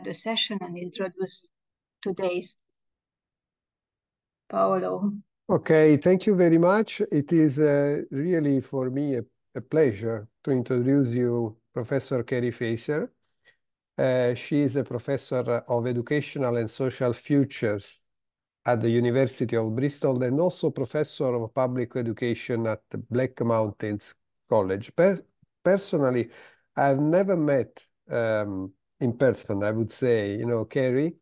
the session and introduce today's Paolo. Okay, thank you very much. It is really for me a pleasure to introduce you Professor Keri Facer. She is a professor of educational and social futures at the University of Bristol and also professor of public education at the Black Mountains College. Personally, I've never met in person, I would say, Keri,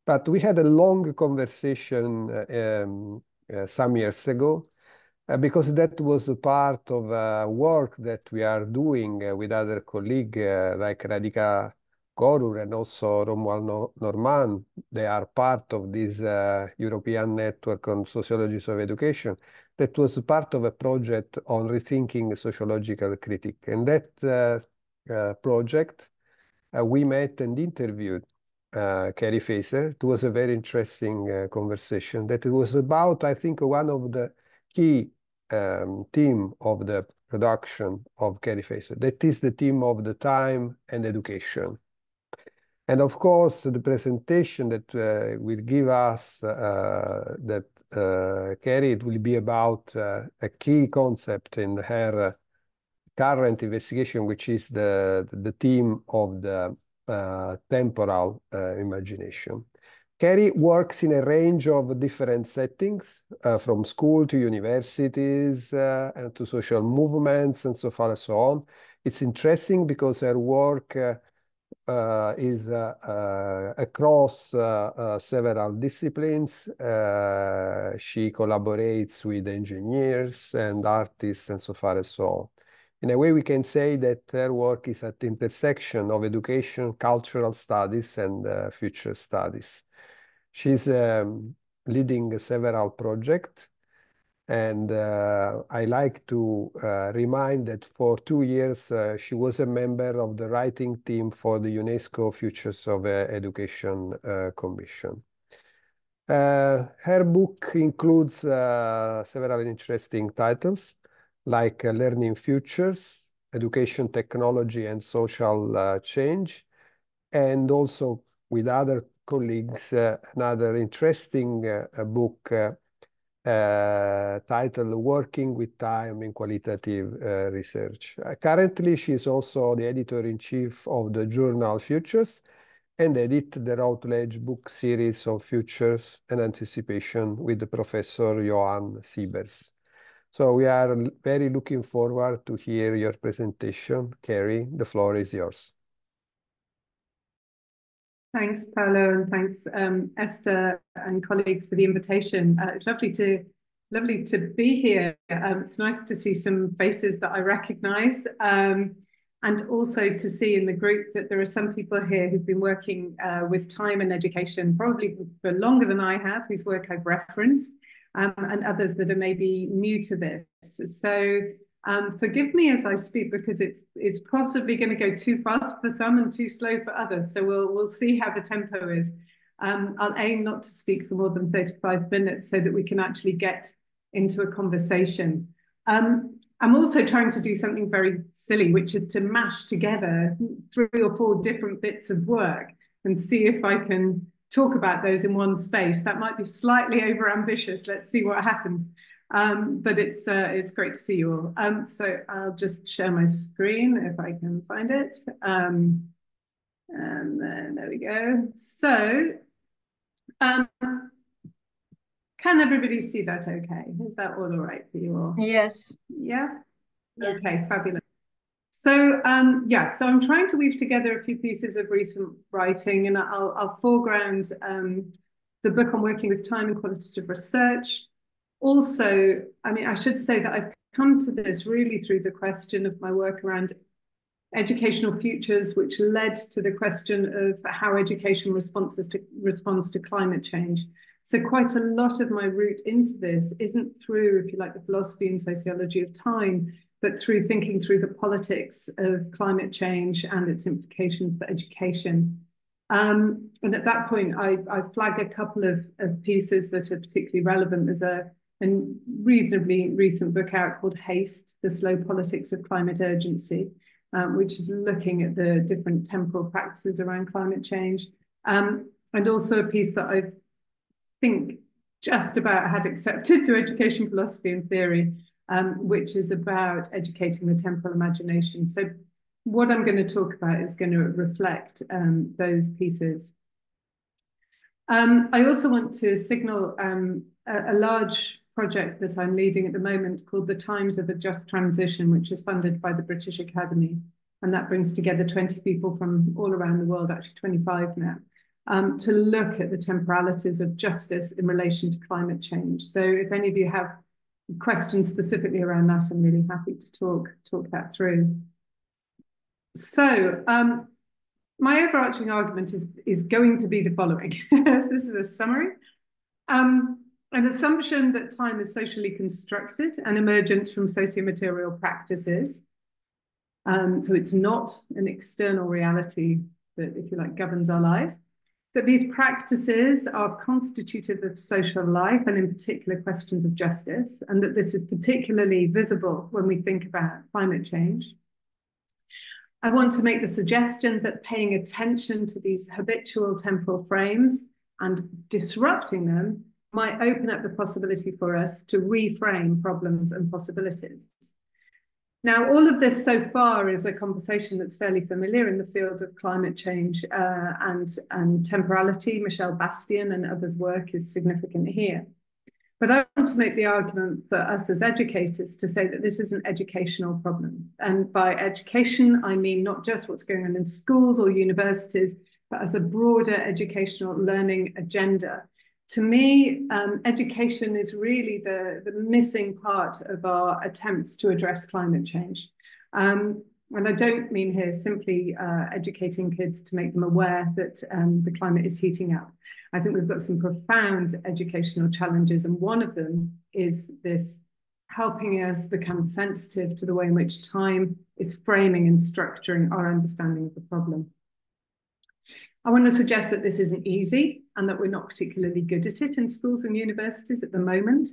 but we had a long conversation some years ago because that was a part of work that we are doing with other colleagues like Radhika Gorur and also Romuald Norman. They are part of this European Network on Sociologists of Education that was part of a project on rethinking sociological critique. And that project, we met and interviewed Keri Facer. It was a very interesting conversation that it was about, I think, one of the key theme of the production of Keri Facer. That is the theme of the time and education. And of course, the presentation that will give us Keri, it will be about a key concept in her current investigation, which is the theme of the temporal imagination. Keri works in a range of different settings, from school to universities and to social movements and so far and so on. It's interesting because her work is across several disciplines. She collaborates with engineers and artists and so far and so on. In a way, we can say that her work is at the intersection of education, cultural studies, and future studies. She's leading several projects, and I like to remind that for 2 years, she was a member of the writing team for the UNESCO Futures of Education Commission. Her book includes several interesting titles, like Learning Futures, Education Technology and Social Change, and also with other colleagues, another interesting book titled Working with Time in Qualitative Research. Currently, she is also the editor-in-chief of the journal Futures and edit the Routledge book series of Futures and Anticipation with the Professor Johan Siebers. So we are very looking forward to hear your presentation. Keri, the floor is yours. Thanks, Paolo, and thanks, Esther and colleagues for the invitation. It's lovely to be here. It's nice to see some faces that I recognise, and also to see in the group that there are some people here who've been working with time and education probably for longer than I have, whose work I've referenced, and others that are maybe new to this. So forgive me as I speak because it's possibly going to go too fast for some and too slow for others. So we'll see how the tempo is. I'll aim not to speak for more than 35 minutes so that we can actually get into a conversation. I'm also trying to do something very silly, which is to mash together 3 or 4 different bits of work and see if I can talk about those in one space. That might be slightly overambitious. Let's see what happens. But it's great to see you all. So I'll just share my screen if I can find it. And then there we go. So can everybody see that okay? Is that all right for you all? Yes. Yeah? Yes. Okay, fabulous. So yeah, so I'm trying to weave together a few pieces of recent writing, and I'll foreground the book I'm working with, Time and Qualitative Research. Also, I mean, I should say that I've come to this really through the question of my work around educational futures, which led to the question of how education responds to climate change. So quite a lot of my route into this isn't through, if you like, the philosophy and sociology of time, but through thinking through the politics of climate change and its implications for education. And at that point, I flag a couple of pieces that are particularly relevant. There's a reasonably recent book out called Haste, The Slow Politics of Climate Urgency. which is looking at the different temporal practices around climate change. And also a piece that I think just about had accepted to education philosophy and theory, which is about educating the temporal imagination. So what I'm going to talk about is going to reflect those pieces. I also want to signal a large project that I'm leading at the moment called the Times of a Just Transition, which is funded by the British Academy. And that brings together 20 people from all around the world, actually 25 now, to look at the temporalities of justice in relation to climate change. So if any of you have questions specifically around that, I'm really happy to talk that through. So my overarching argument is going to be the following. This is a summary. An assumption that time is socially constructed and emergent from socio-material practices. So it's not an external reality that, if you like, governs our lives. That these practices are constitutive of social life and in particular questions of justice, and that this is particularly visible when we think about climate change. I want to make the suggestion that paying attention to these habitual temporal frames and disrupting them might open up the possibility for us to reframe problems and possibilities. Now, all of this so far is a conversation that's fairly familiar in the field of climate change and temporality. Michel Bastian and others' work is significant here. But I want to make the argument for us as educators to say that this is an educational problem. And by education, I mean not just what's going on in schools or universities, but as a broader educational learning agenda. To me, education is really the missing part of our attempts to address climate change. And I don't mean here simply educating kids to make them aware that the climate is heating up. I think we've got some profound educational challenges, and one of them is this helping us become sensitive to the way in which time is framing and structuring our understanding of the problem. I want to suggest that this isn't easy and that we're not particularly good at it in schools and universities at the moment.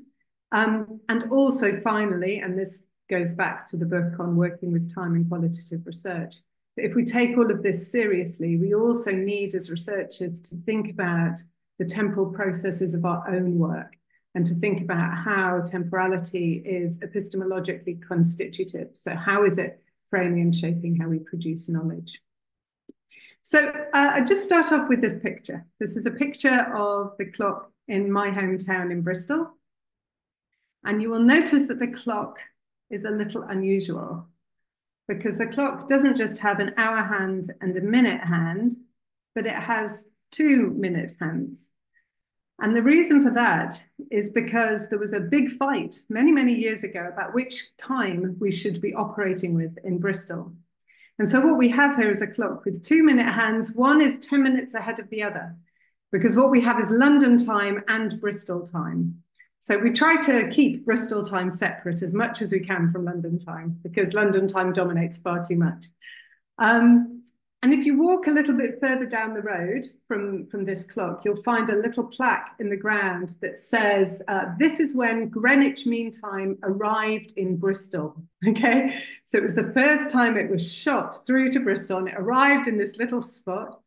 And also, finally, and this goes back to the book on working with time in qualitative research, that if we take all of this seriously, we also need as researchers to think about the temporal processes of our own work and to think about how temporality is epistemologically constitutive. So how is it framing and shaping how we produce knowledge? So I just start off with this picture. This is a picture of the clock in my hometown in Bristol. And you will notice that the clock is a little unusual because the clock doesn't just have an hour hand and a minute hand, but it has 2 minute hands. And the reason for that is because there was a big fight many, many years ago about which time we should be operating with in Bristol. And so what we have here is a clock with 2 minute hands. One is 10 minutes ahead of the other, because what we have is London time and Bristol time. So we try to keep Bristol time separate as much as we can from London time, because London time dominates far too much. And if you walk a little bit further down the road from this clock, you'll find a little plaque in the ground that says, this is when Greenwich Mean Time arrived in Bristol, okay? So it was the first time it was shot through to Bristol, and it arrived in this little spot.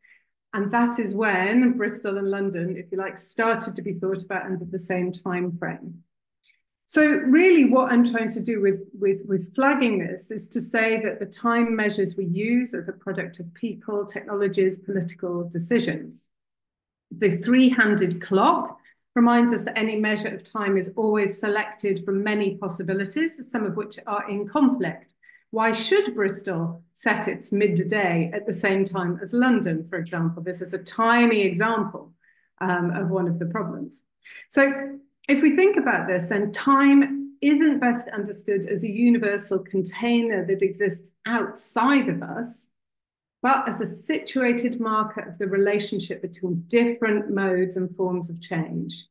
And that is when Bristol and London, if you like, started to be thought about under the same time frame. So really what I'm trying to do with flagging this is to say that the time measures we use are the product of people, technologies, political decisions. The three-handed clock reminds us that any measure of time is always selected from many possibilities, some of which are in conflict. Why should Bristol set its midday at the same time as London, for example? This is a tiny example of one of the problems. So if we think about this, then time isn't best understood as a universal container that exists outside of us, but as a situated marker of the relationship between different modes and forms of change.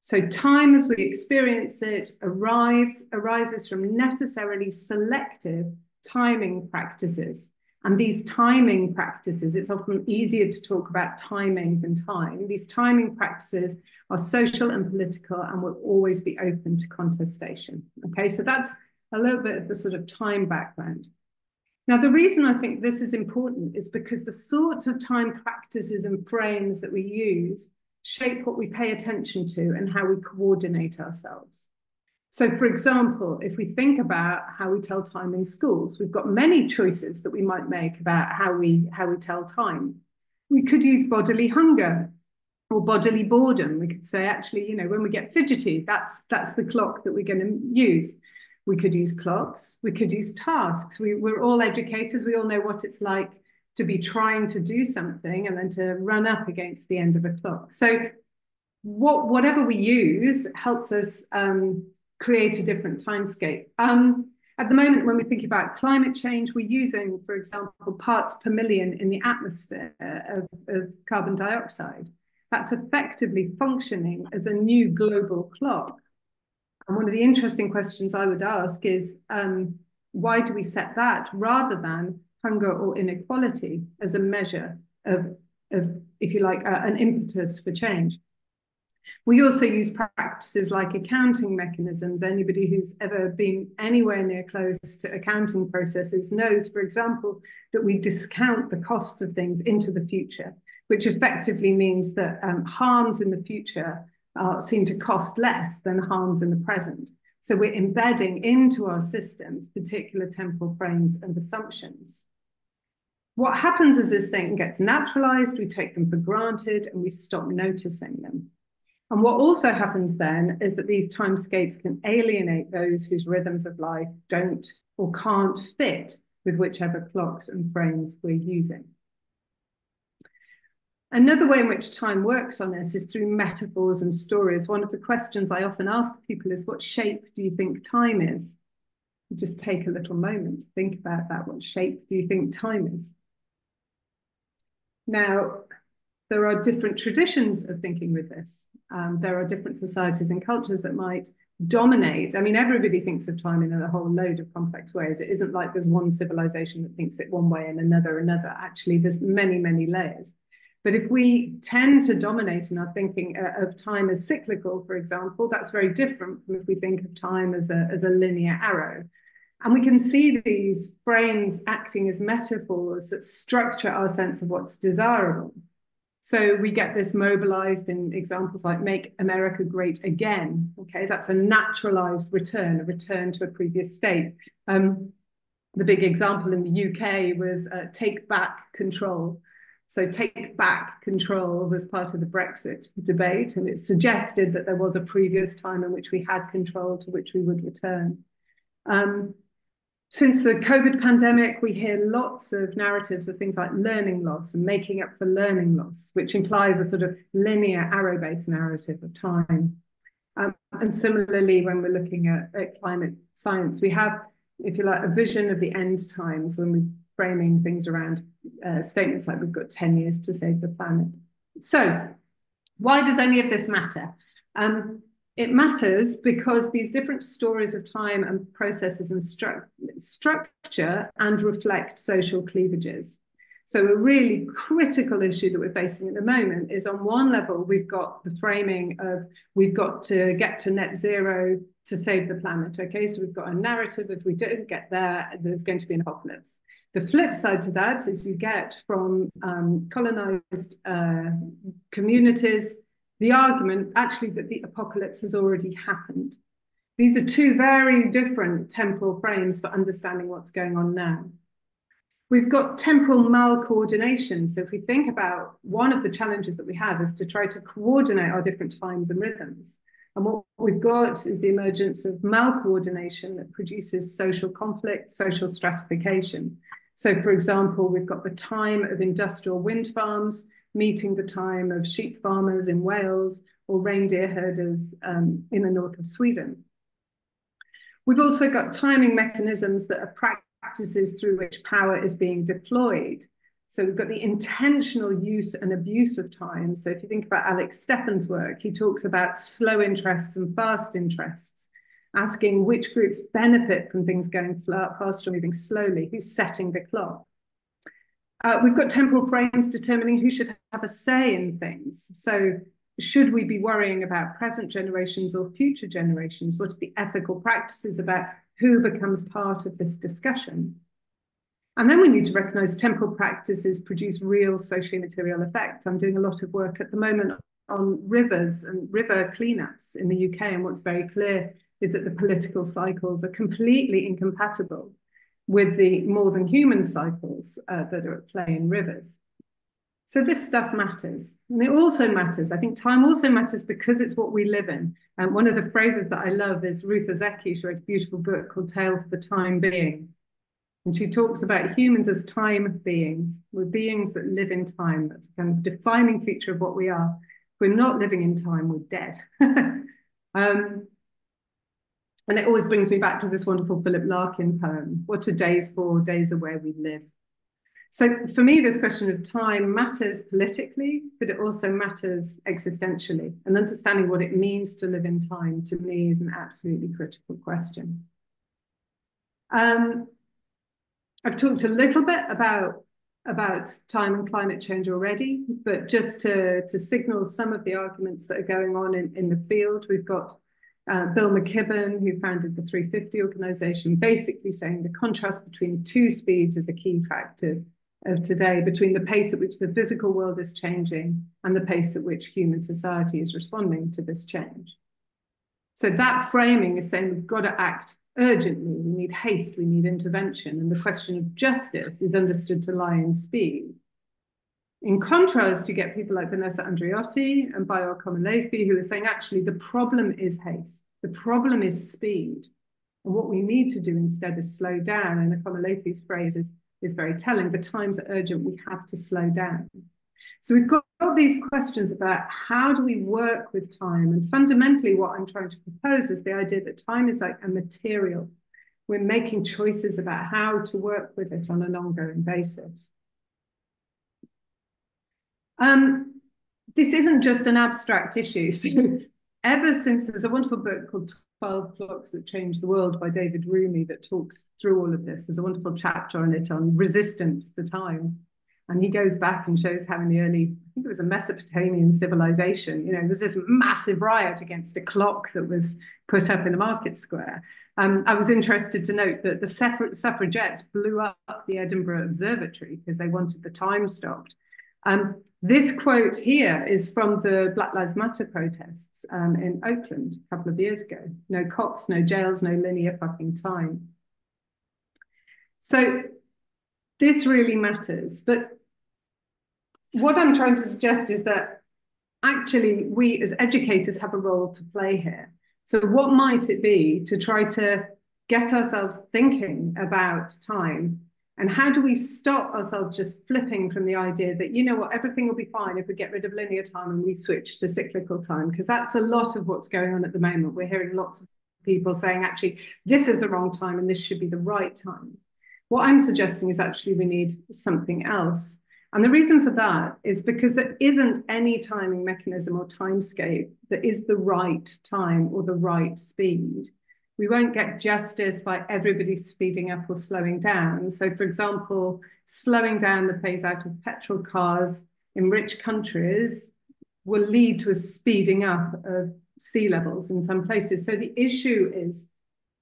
So time as we experience it arises from necessarily selective timing practices. And these timing practices, it's often easier to talk about timing than time. These timing practices are social and political and will always be open to contestation. Okay, so that's a little bit of the sort of time background. Now, the reason I think this is important is because the sorts of time practices and frames that we use shape what we pay attention to and how we coordinate ourselves. So, for example, if we think about how we tell time in schools, we've got many choices that we might make about how we tell time. We could use bodily hunger or bodily boredom. We could say, actually, you know, when we get fidgety, that's the clock that we're going to use. We could use clocks. We could use tasks. We're all educators. We all know what it's like to be trying to do something and then to run up against the end of a clock. So whatever we use helps us create a different timescape. At the moment, when we think about climate change, we're using, for example, parts per million in the atmosphere of carbon dioxide. That's effectively functioning as a new global clock. And one of the interesting questions I would ask is, why do we set that rather than hunger or inequality as a measure of if you like, an impetus for change? We also use practices like accounting mechanisms. Anybody who's ever been anywhere near close to accounting processes knows, for example, that we discount the costs of things into the future, which effectively means that harms in the future seem to cost less than harms in the present. So we're embedding into our systems particular temporal frames and assumptions. What happens is this thing gets naturalized, we take them for granted, and we stop noticing them. And what also happens then is that these timescapes can alienate those whose rhythms of life don't or can't fit with whichever clocks and frames we're using. Another way in which time works on us is through metaphors and stories. One of the questions I often ask people is, what shape do you think time is? Just take a little moment to think about that. What shape do you think time is? Now, there are different traditions of thinking with this. There are different societies and cultures that might dominate. I mean, everybody thinks of time in a whole load of complex ways. It isn't like there's one civilization that thinks it one way and another. Actually, there's many, many layers. But if we tend to dominate in our thinking of time as cyclical, for example, that's very different from if we think of time as a linear arrow. And we can see these frames acting as metaphors that structure our sense of what's desirable. So we get this mobilized in examples like Make America Great Again. Okay, that's a naturalized return, a return to a previous state. The big example in the UK was Take Back Control. So Take Back Control was part of the Brexit debate, and it suggested that there was a previous time in which we had control to which we would return. Since the COVID pandemic, we hear lots of narratives of things like learning loss and making up for learning loss, which implies a sort of linear arrow-based narrative of time. And similarly, when we're looking at climate science, we have, if you like, a vision of the end times when we're framing things around statements like we've got 10 years to save the planet. So why does any of this matter? It matters because these different stories of time and processes and structure and reflect social cleavages. So a really critical issue that we're facing at the moment is, on one level, we've got the framing of we've got to get to net zero to save the planet. Okay, so we've got a narrative, if we don't get there, there's going to be an apocalypse. The flip side to that is you get from colonized communities the argument actually that the apocalypse has already happened. These are two very different temporal frames for understanding what's going on now. We've got temporal malcoordination. So if we think about one of the challenges that we have is to try to coordinate our different times and rhythms. And what we've got is the emergence of malcoordination that produces social conflict, social stratification. So for example, we've got the time of industrial wind farms meeting the time of sheep farmers in Wales or reindeer herders in the north of Sweden. We've also got timing mechanisms that are practices through which power is being deployed. So we've got the intentional use and abuse of time. So if you think about Alex Stephan's work, he talks about slow interests and fast interests, asking which groups benefit from things going fast or moving slowly, who's setting the clock. We've got temporal frames determining who should have a say in things. So should we be worrying about present generations or future generations? What are the ethical practices about who becomes part of this discussion? And then we need to recognize temporal practices produce real socially material effects. I'm doing a lot of work at the moment on rivers and river cleanups in the UK. And what's very clear is that the political cycles are completely incompatible with the more than human cycles that are at play in rivers. So this stuff matters. And it also matters. I think time also matters because it's what we live in. And one of the phrases that I love is Ruth Ozeki. She wrote a beautiful book called Tale for the Time Being. And she talks about humans as time beings. We're beings that live in time. That's a kind of defining feature of what we are. If we're not living in time, we're dead. And it always brings me back to this wonderful Philip Larkin poem, what are days for? Days are where we live. So for me, this question of time matters politically, but it also matters existentially. And understanding what it means to live in time, to me, is an absolutely critical question. I've talked a little bit about time and climate change already, but just to signal some of the arguments that are going on in the field, we've got Bill McKibben, who founded the 350 organization, basically saying the contrast between two speeds is a key factor of today, between the pace at which the physical world is changing and the pace at which human society is responding to this change. So that framing is saying we've got to act urgently, we need haste, we need intervention, and the question of justice is understood to lie in speed. In contrast, you get people like Vanessa Andreotti and Bayo Komalefi who are saying, actually, the problem is haste. The problem is speed. And what we need to do instead is slow down. And Komalefi's phrase is very telling. The times are urgent. We have to slow down. So we've got these questions about how do we work with time? And fundamentally, what I'm trying to propose is the idea that time is like a material. We're making choices about how to work with it on an ongoing basis. This isn't just an abstract issue. So ever since, there's a wonderful book called 12 Clocks That Changed the World by David Rumi that talks through all of this. There's a wonderful chapter on it on resistance to time. And he goes back and shows how in the early, I think it was a Mesopotamian civilization, there's this massive riot against a clock that was put up in a market square. I was interested to note that the suffragettes blew up the Edinburgh Observatory because they wanted the time stopped. This quote here is from the Black Lives Matter protests in Oakland a couple of years ago. No cops, no jails, no linear fucking time. So this really matters. But what I'm trying to suggest is that actually we as educators have a role to play here. So what might it be to try to get ourselves thinking about time? And how do we stop ourselves just flipping from the idea that, everything will be fine if we get rid of linear time and we switch to cyclical time? Because that's a lot of what's going on at the moment. We're hearing lots of people saying, actually, this is the wrong time and this should be the right time. What I'm suggesting is actually we need something else. And the reason for that is because there isn't any timing mechanism or timescape that is the right time or the right speed. We won't get justice by everybody speeding up or slowing down. So, for example, slowing down the phase out of petrol cars in rich countries will lead to a speeding up of sea levels in some places. So the issue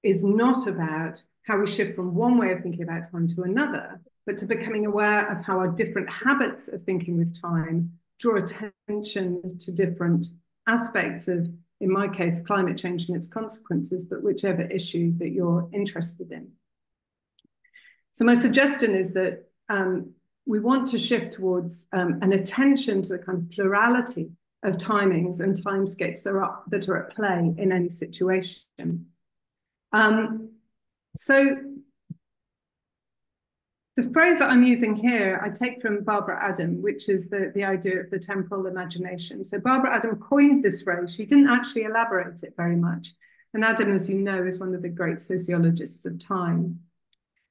is not about how we shift from one way of thinking about time to another, but to becoming aware of how our different habits of thinking with time draw attention to different aspects of, in my case, climate change and its consequences, but whichever issue that you're interested in. So my suggestion is that we want to shift towards an attention to the kind of plurality of timings and timescapes that are at play in any situation. So the phrase that I'm using here, I take from Barbara Adam, which is the idea of the temporal imagination. So Barbara Adam coined this phrase. She didn't actually elaborate it very much. And Adam, as you know, is one of the great sociologists of time.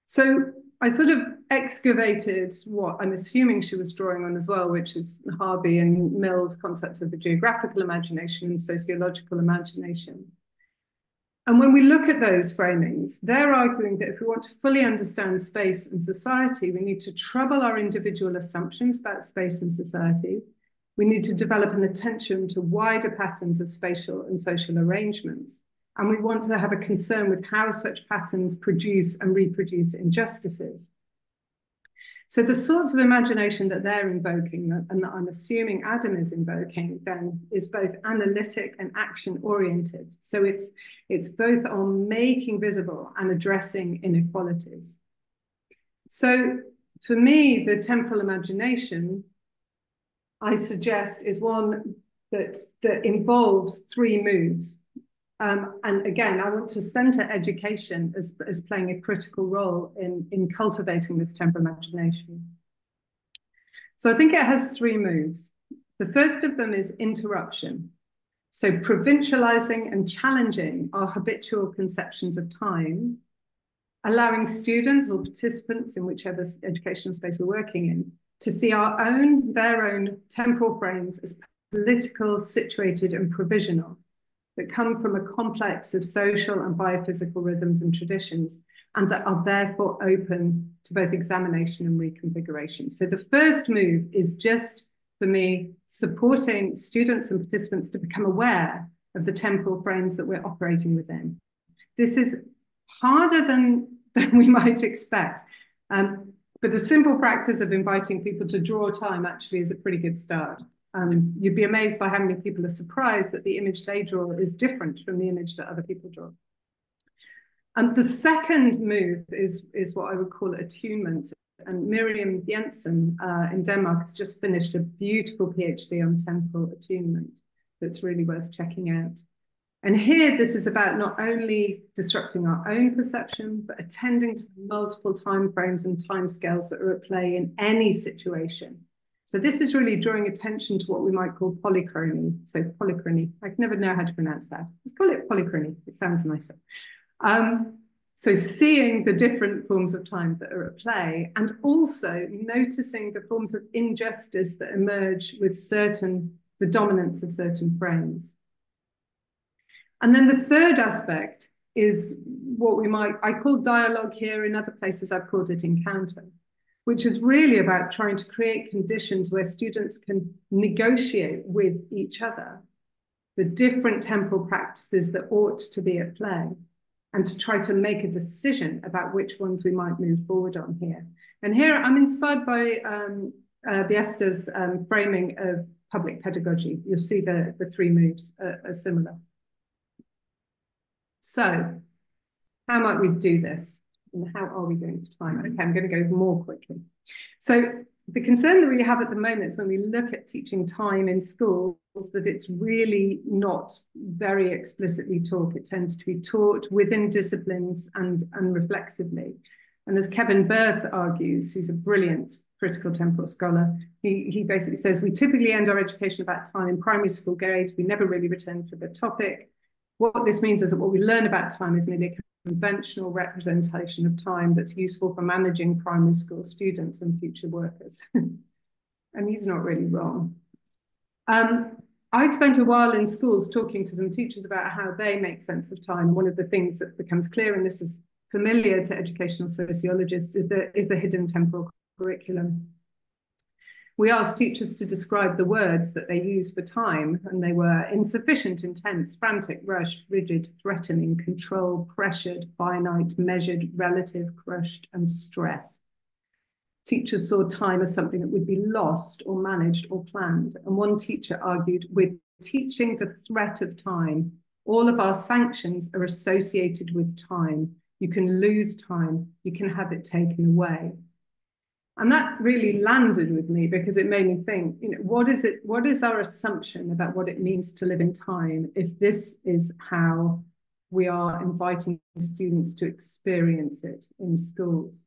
So I sort of excavated what I'm assuming she was drawing on as well, which is Harvey and Mill's concepts of the geographical imagination and sociological imagination. And when we look at those framings, they're arguing that if we want to fully understand space and society, we need to trouble our individual assumptions about space and society. We need to develop an attention to wider patterns of spatial and social arrangements. And we want to have a concern with how such patterns produce and reproduce injustices. So the sorts of imagination that they're invoking and that I'm assuming Adam is invoking then is both analytic and action oriented. So it's both on making visible and addressing inequalities. So for me, the temporal imagination, I suggest, is one that involves three moves. And again, I want to center education as playing a critical role in cultivating this temporal imagination. So I think it has three moves. The first of them is interruption. So provincializing and challenging our habitual conceptions of time, allowing students or participants in whichever educational space we're working in to see their own temporal frames as political, situated, and provisional, that come from a complex of social and biophysical rhythms and traditions, and that are therefore open to both examination and reconfiguration. So the first move is just, for me, supporting students and participants to become aware of the temporal frames that we're operating within. This is harder than we might expect, but the simple practice of inviting people to draw time actually is a pretty good start. You'd be amazed by how many people are surprised that the image they draw is different from the image that other people draw. And the second move is what I would call attunement. And Miriam Jensen in Denmark has just finished a beautiful PhD on temporal attunement that's really worth checking out. And here, this is about not only disrupting our own perception, but attending to the multiple timeframes and timescales that are at play in any situation. So this is really drawing attention to what we might call polychrony. So polychrony, I can never know how to pronounce that. Let's call it polychrony, it sounds nicer. So seeing the different forms of time that are at play, and also noticing the forms of injustice that emerge with the dominance of certain frames. And then the third aspect is what I call dialogue here. In other places, I've called it encounter, which is really about trying to create conditions where students can negotiate with each other the different temporal practices that ought to be at play, and to try to make a decision about which ones we might move forward on here. And here I'm inspired by Biesta's framing of public pedagogy. You'll see the three moves are similar. So how might we do this? And how are we doing for time? Okay, I'm going to go more quickly. So the concern that we have at the moment is when we look at teaching time in schools, that it's really not very explicitly taught. It tends to be taught within disciplines and reflexively. And as Kevin Berth argues, who's a brilliant critical temporal scholar, he basically says, we typically end our education about time in primary school grades. We never really return to the topic. What this means is that what we learn about time is merely a conventional representation of time that's useful for managing primary school students and future workers. And he's not really wrong. I spent a while in schools talking to some teachers about how they make sense of time. One of the things that becomes clear, and this is familiar to educational sociologists, is the hidden temporal curriculum. We asked teachers to describe the words that they use for time, and they were insufficient, intense, frantic, rushed, rigid, threatening, controlled, pressured, finite, measured, relative, crushed, and stressed. Teachers saw time as something that would be lost or managed or planned. And one teacher argued, with teaching the threat of time, all of our sanctions are associated with time. You can lose time, you can have it taken away. And that really landed with me, because it made me think, what is our assumption about what it means to live in time if this is how we are inviting students to experience it in schools?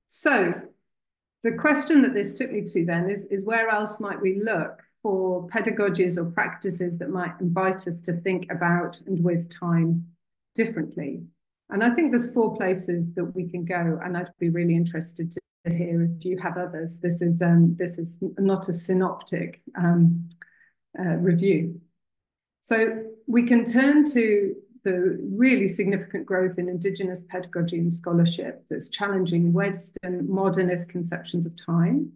So the question that this took me to then is where else might we look for pedagogies or practices that might invite us to think about and with time differently? And I think there's 4 places that we can go, and I'd be really interested to hear if you have others. This is not a synoptic review. So we can turn to the really significant growth in Indigenous pedagogy and scholarship that's challenging Western modernist conceptions of time.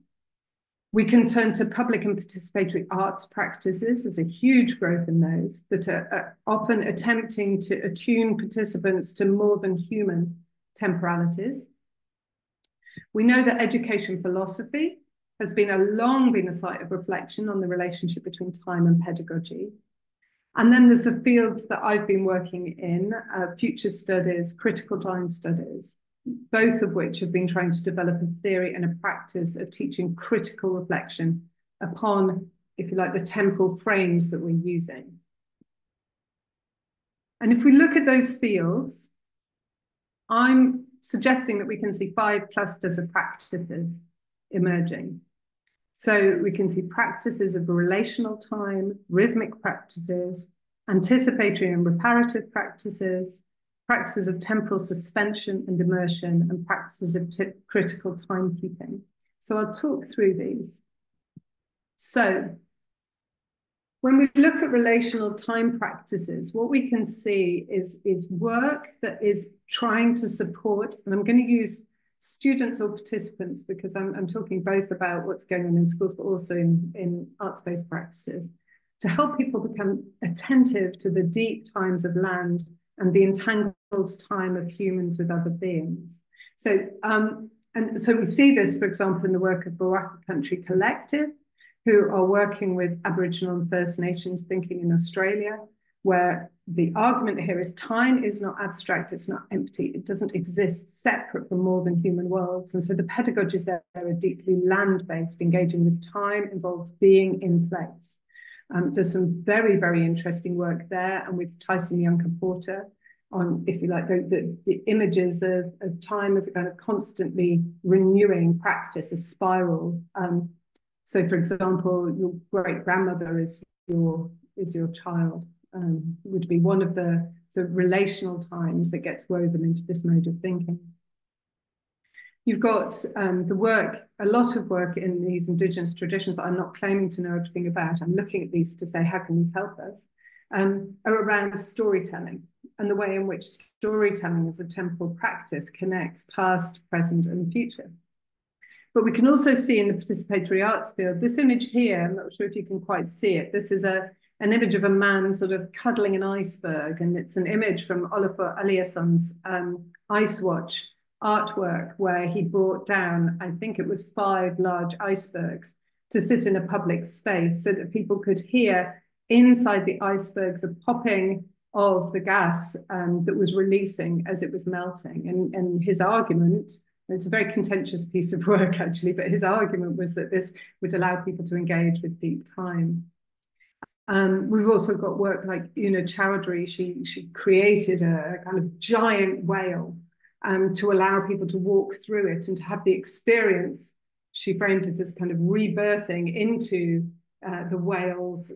We can turn to public and participatory arts practices. There's a huge growth in those that are often attempting to attune participants to more than human temporalities. We know that education philosophy has long been a site of reflection on the relationship between time and pedagogy. And then there's the fields that I've been working in, future studies, critical time studies, both of which have been trying to develop a theory and a practice of teaching critical reflection upon, if you like, the temporal frames that we're using. And if we look at those fields, I'm suggesting that we can see 5 clusters of practices emerging. So we can see practices of relational time, rhythmic practices, anticipatory and reparative practices, practices of temporal suspension and immersion, and practices of critical timekeeping. So I'll talk through these. So when we look at relational time practices, what we can see is work that is trying to support, and I'm going to use students or participants because I'm talking both about what's going on in schools, but also in arts-based practices, to help people become attentive to the deep times of land and the entangled time of humans with other beings. So, and so we see this, for example, in the work of Baraka Country Collective, who are working with Aboriginal and First Nations thinking in Australia, where the argument here is time is not abstract, it's not empty, it doesn't exist separate from more than human worlds. And so the pedagogies there are deeply land-based, engaging with time involves being in place. There's some very, very interesting work there, and with Tyson Yunker-Porter on, if you like, the images of time as a kind of constantly renewing practice, a spiral. So, for example, your great-grandmother is your child, would be one of the relational times that gets woven into this mode of thinking. You've got the work, a lot of work in these Indigenous traditions that I'm not claiming to know everything about. I'm looking at these to say, how can these help us? Are around storytelling and the way in which storytelling as a temporal practice connects past, present, and future. But we can also see in the participatory arts field, this image here, I'm not sure if you can quite see it. This is an image of a man sort of cuddling an iceberg, and it's an image from Olafur Eliasson's Ice Watch artwork, where he brought down, I think it was 5 large icebergs to sit in a public space so that people could hear inside the iceberg the popping of the gas that was releasing as it was melting. And his argument, it's a very contentious piece of work actually, but his argument was that this would allow people to engage with deep time. We've also got work like Una Chowdhury. She created a kind of giant whale to allow people to walk through it and to have the experience. She framed it as kind of rebirthing into the whale's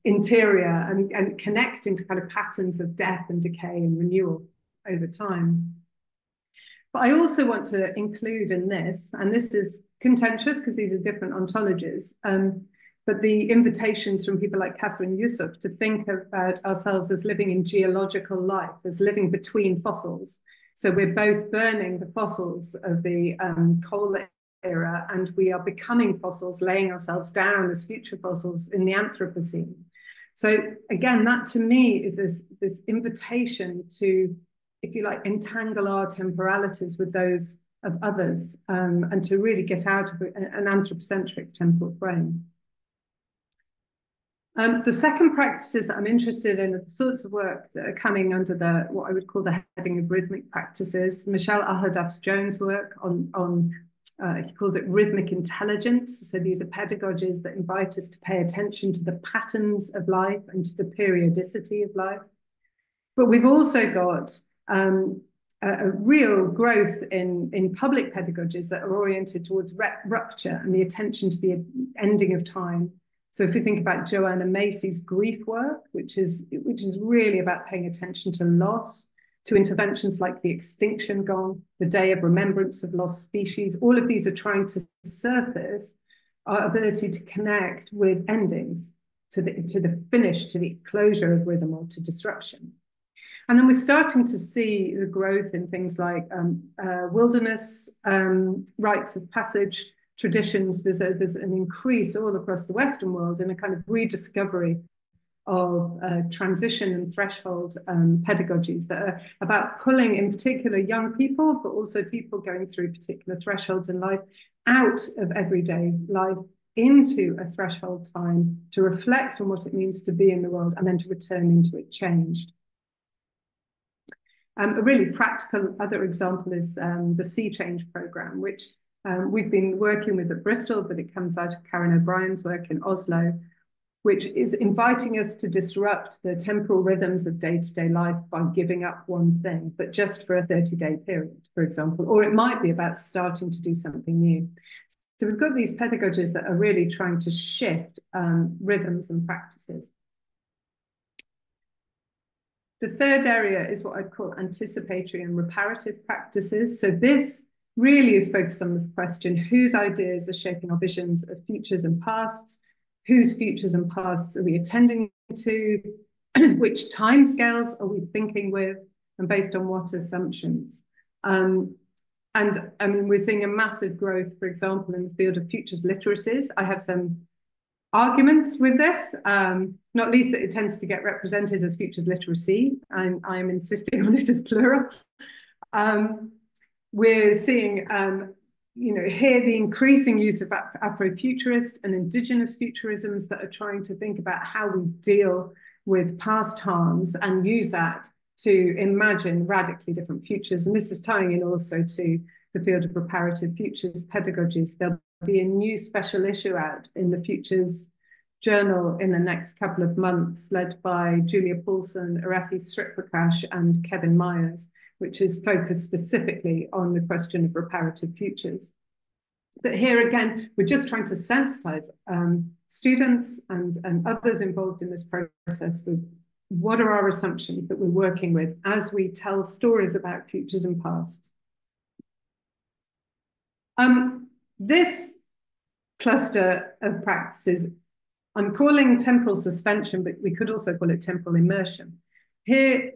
interior and connecting to kind of patterns of death and decay and renewal over time. But I also want to include in this, and this is contentious because these are different ontologies, but the invitations from people like Catherine Yusuf to think about ourselves as living in geological life, as living between fossils. So we're both burning the fossils of the coal era, and we are becoming fossils, laying ourselves down as future fossils in the Anthropocene. So again, that to me is this invitation to, if you like, entangle our temporalities with those of others, and to really get out of an anthropocentric temporal frame. The second practices that I'm interested in are the sorts of work that are coming under what I would call the heading of rhythmic practices. Michelle Ahadaff-Jones' work on he calls it rhythmic intelligence. So these are pedagogies that invite us to pay attention to the patterns of life and to the periodicity of life. But we've also got a real growth in public pedagogies that are oriented towards rupture and the attention to the ending of time. So if we think about Joanna Macy's grief work, which is really about paying attention to loss, to interventions like the Extinction Gong, the Day of Remembrance of Lost Species, all of these are trying to surface our ability to connect with endings, to the finish, to the closure of rhythm or to disruption. And then we're starting to see the growth in things like wilderness, rites of passage, traditions. There's an increase all across the Western world in a kind of rediscovery of transition and threshold pedagogies that are about pulling, in particular, young people, but also people going through particular thresholds in life, out of everyday life into a threshold time to reflect on what it means to be in the world and then to return into it changed. A really practical other example is the Sea Change programme, which we've been working with at Bristol, but it comes out of Karen O'Brien's work in Oslo, which is inviting us to disrupt the temporal rhythms of day-to-day life by giving up one thing, but just for a 30-day period, for example, or it might be about starting to do something new. So we've got these pedagogies that are really trying to shift rhythms and practices. The third area is what I'd call anticipatory and reparative practices. So this really is focused on this question: whose ideas are shaping our visions of futures and pasts? Whose futures and pasts are we attending to? Which timescales are we thinking with? And based on what assumptions? And I mean, we're seeing a massive growth, for example, in the field of futures literacies. I have some arguments with this, not least that it tends to get represented as futures literacy, and I'm insisting on it as plural. We're seeing here the increasing use of Afrofuturist and indigenous futurisms that are trying to think about how we deal with past harms and use that to imagine radically different futures. And this is tying in also to the field of reparative futures pedagogies. There'll be a new special issue out in the Futures Journal in the next couple of months, led by Julia Paulson, Arathi Sriprakash, and Kevin Myers, which is focused specifically on the question of reparative futures. But here again, we're just trying to sensitize students and others involved in this process with what are our assumptions that we're working with as we tell stories about futures and pasts. This cluster of practices I'm calling temporal suspension, but we could also call it temporal immersion. Here,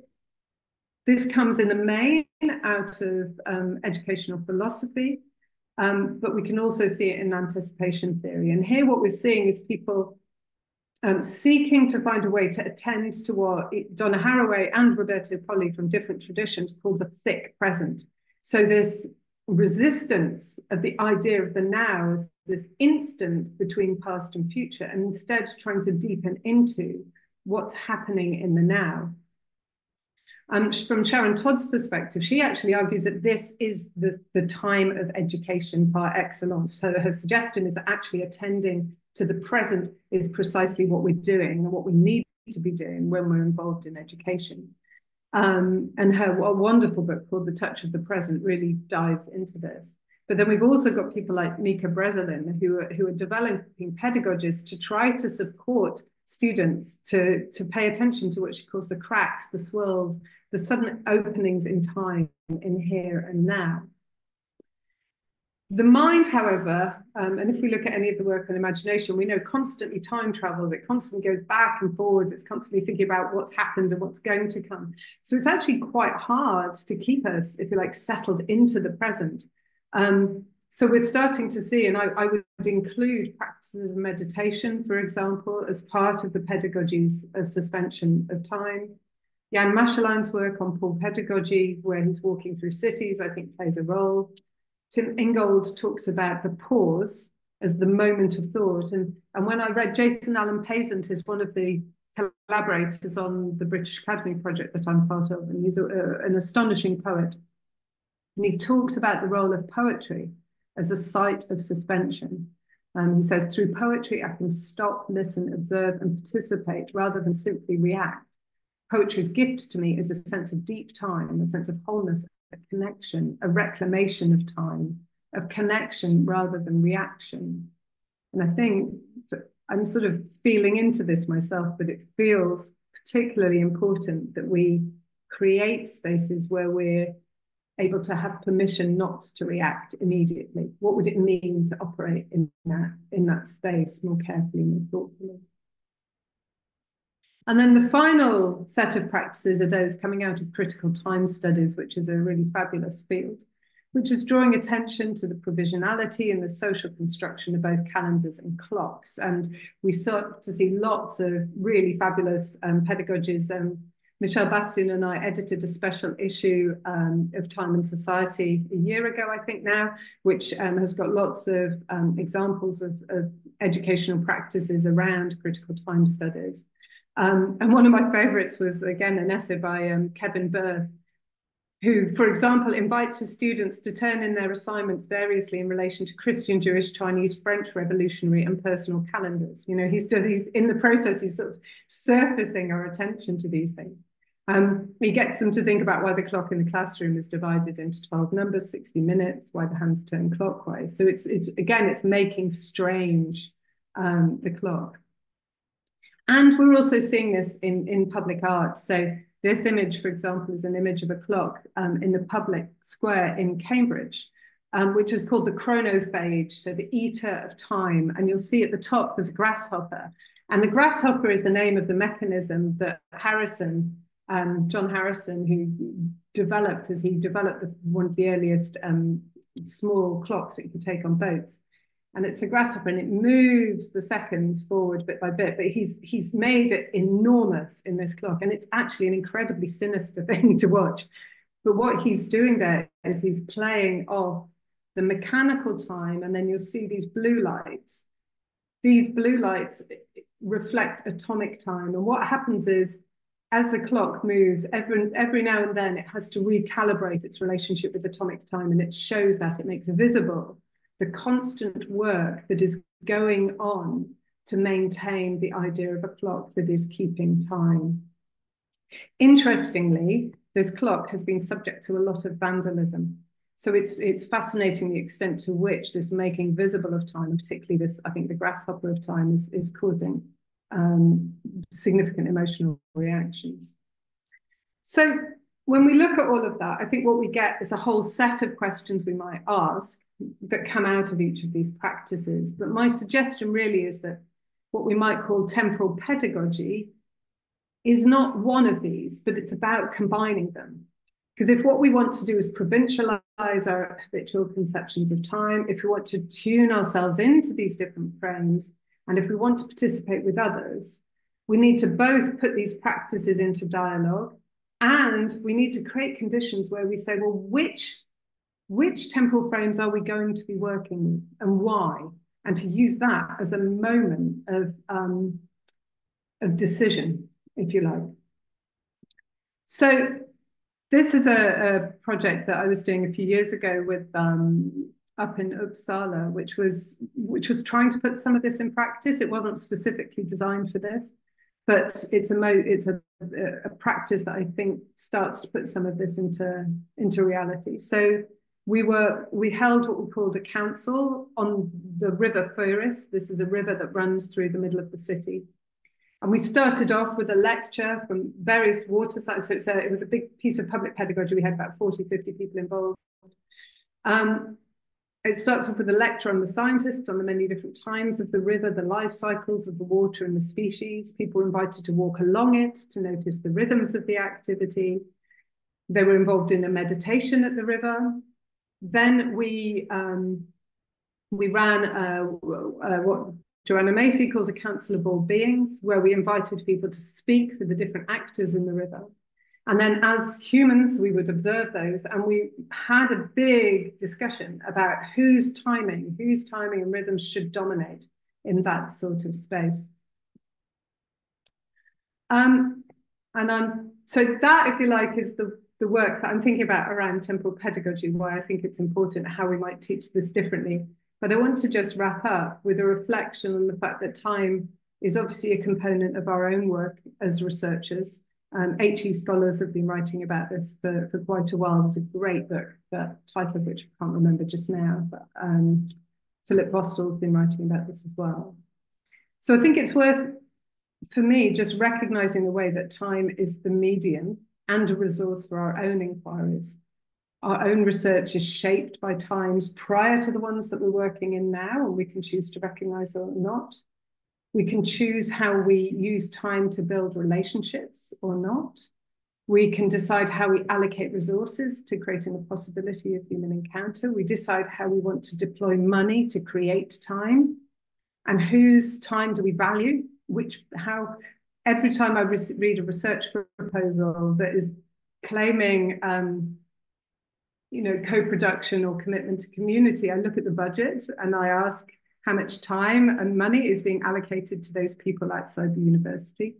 this comes in the main out of educational philosophy, but we can also see it in anticipation theory. And here what we're seeing is people seeking to find a way to attend to what Donna Haraway and Roberto Polli from different traditions call the thick present. So this resistance of the idea of the now as this instant between past and future, and instead trying to deepen into what's happening in the now. From Sharon Todd's perspective, she actually argues that this is the time of education par excellence. So her suggestion is that actually attending to the present is precisely what we're doing and what we need to be doing when we're involved in education. And her wonderful book called The Touch of the Present really dives into this. But then we've also got people like Mika Breslin who are developing pedagogies to try to support students to pay attention to what she calls the cracks, the swirls, the sudden openings in time, in here and now. The mind, however, and if we look at any of the work on imagination, we know constantly time travels, it constantly goes back and forwards, it's constantly thinking about what's happened and what's going to come. So it's actually quite hard to keep us, if you like, settled into the present. So we're starting to see, and I would include practices of meditation, for example, as part of the pedagogies of suspension of time. Jan Maschelein's work on Paul pedagogy, where he's walking through cities, I think plays a role. Tim Ingold talks about the pause as the moment of thought. And when I read Jason Allen Payzant is one of the collaborators on the British Academy project that I'm part of, and he's an astonishing poet. And he talks about the role of poetry as a site of suspension. He says, through poetry, I can stop, listen, observe, and participate rather than simply react. Poetry's gift to me is a sense of deep time, a sense of wholeness, a connection, a reclamation of time, of connection rather than reaction. And I think I'm sort of feeling into this myself, but it feels particularly important that we create spaces where we're able to have permission not to react immediately. What would it mean to operate in that space more carefully, more thoughtfully? And then the final set of practices are those coming out of critical time studies, which is a really fabulous field. which is drawing attention to the provisionality and the social construction of both calendars and clocks. And we start to see lots of really fabulous pedagogies. Michelle Bastian and I edited a special issue of Time and Society a year ago, I think now, which has got lots of examples of educational practices around critical time studies. And one of my favorites was, again, an essay by Kevin Berth, who, for example, invites his students to turn in their assignments variously in relation to Christian, Jewish, Chinese, French, revolutionary, and personal calendars. You know, he's in the process, he's sort of surfacing our attention to these things. He gets them to think about why the clock in the classroom is divided into 12 numbers, 60 minutes, why the hands turn clockwise. So it's making strange the clock. And we're also seeing this in public art. So this image, for example, is an image of a clock in the public square in Cambridge, which is called the chronophage, so the eater of time. And you'll see at the top, there's a grasshopper. And the grasshopper is the name of the mechanism that Harrison, John Harrison, who developed one of the earliest small clocks that you could take on boats. And it's a grasshopper, and it moves the seconds forward bit by bit, but he's made it enormous in this clock, and it's actually an incredibly sinister thing to watch. But what he's doing there is he's playing off the mechanical time, and then you'll see these blue lights. These blue lights reflect atomic time, and what happens is, as the clock moves, every now and then it has to recalibrate its relationship with atomic time, and it shows that, it makes visible the constant work that is going on to maintain the idea of a clock that is keeping time. Interestingly, this clock has been subject to a lot of vandalism. So it's fascinating the extent to which this making visible of time, and particularly this, I think the grasshopper of time, is causing significant emotional reactions. So when we look at all of that, I think what we get is a whole set of questions we might ask that come out of each of these practices. But my suggestion really is that what we might call temporal pedagogy is not one of these, but it's about combining them. Because if what we want to do is provincialize our habitual conceptions of time, if we want to tune ourselves into these different frames, and if we want to participate with others, we need to both put these practices into dialogue, and we need to create conditions where we say, well, which temporal frames are we going to be working with and why? And to use that as a moment of decision, if you like. So this is a project that I was doing a few years ago with up in Uppsala, which was trying to put some of this in practice. It wasn't specifically designed for this, but it's a practice that I think starts to put some of this into reality. So we held what we called a council on the River Furus. This is a river that runs through the middle of the city. And we started off with a lecture from various water sites. So it was a big piece of public pedagogy. We had about 40, 50 people involved. It starts off with a lecture on the scientists, on the many different times of the river, the life cycles of the water and the species. People were invited to walk along it, to notice the rhythms of the activity. They were involved in a meditation at the river. Then we ran what Joanna Macy calls a council of all beings, where we invited people to speak for the different actors in the river. And then as humans, we would observe those, and we had a big discussion about whose timing and rhythms should dominate in that sort of space. So that, if you like, is the work that I'm thinking about around temporal pedagogy, why I think it's important how we might teach this differently. But I want to just wrap up with a reflection on the fact that time is obviously a component of our own work as researchers. HE scholars have been writing about this for quite a while. There's a great book, the title of which I can't remember just now, but Philip Vostell's been writing about this as well. So I think it's worth, for me, just recognizing the way that time is the medium and a resource for our own inquiries. Our own research is shaped by times prior to the ones that we're working in now, and we can choose to recognize or not. We can choose how we use time to build relationships or not. We can decide how we allocate resources to creating the possibility of human encounter. We decide how we want to deploy money to create time, and whose time do we value? Every time I read a research proposal that is claiming, co-production or commitment to community, I look at the budget and I ask how much time and money is being allocated to those people outside the university.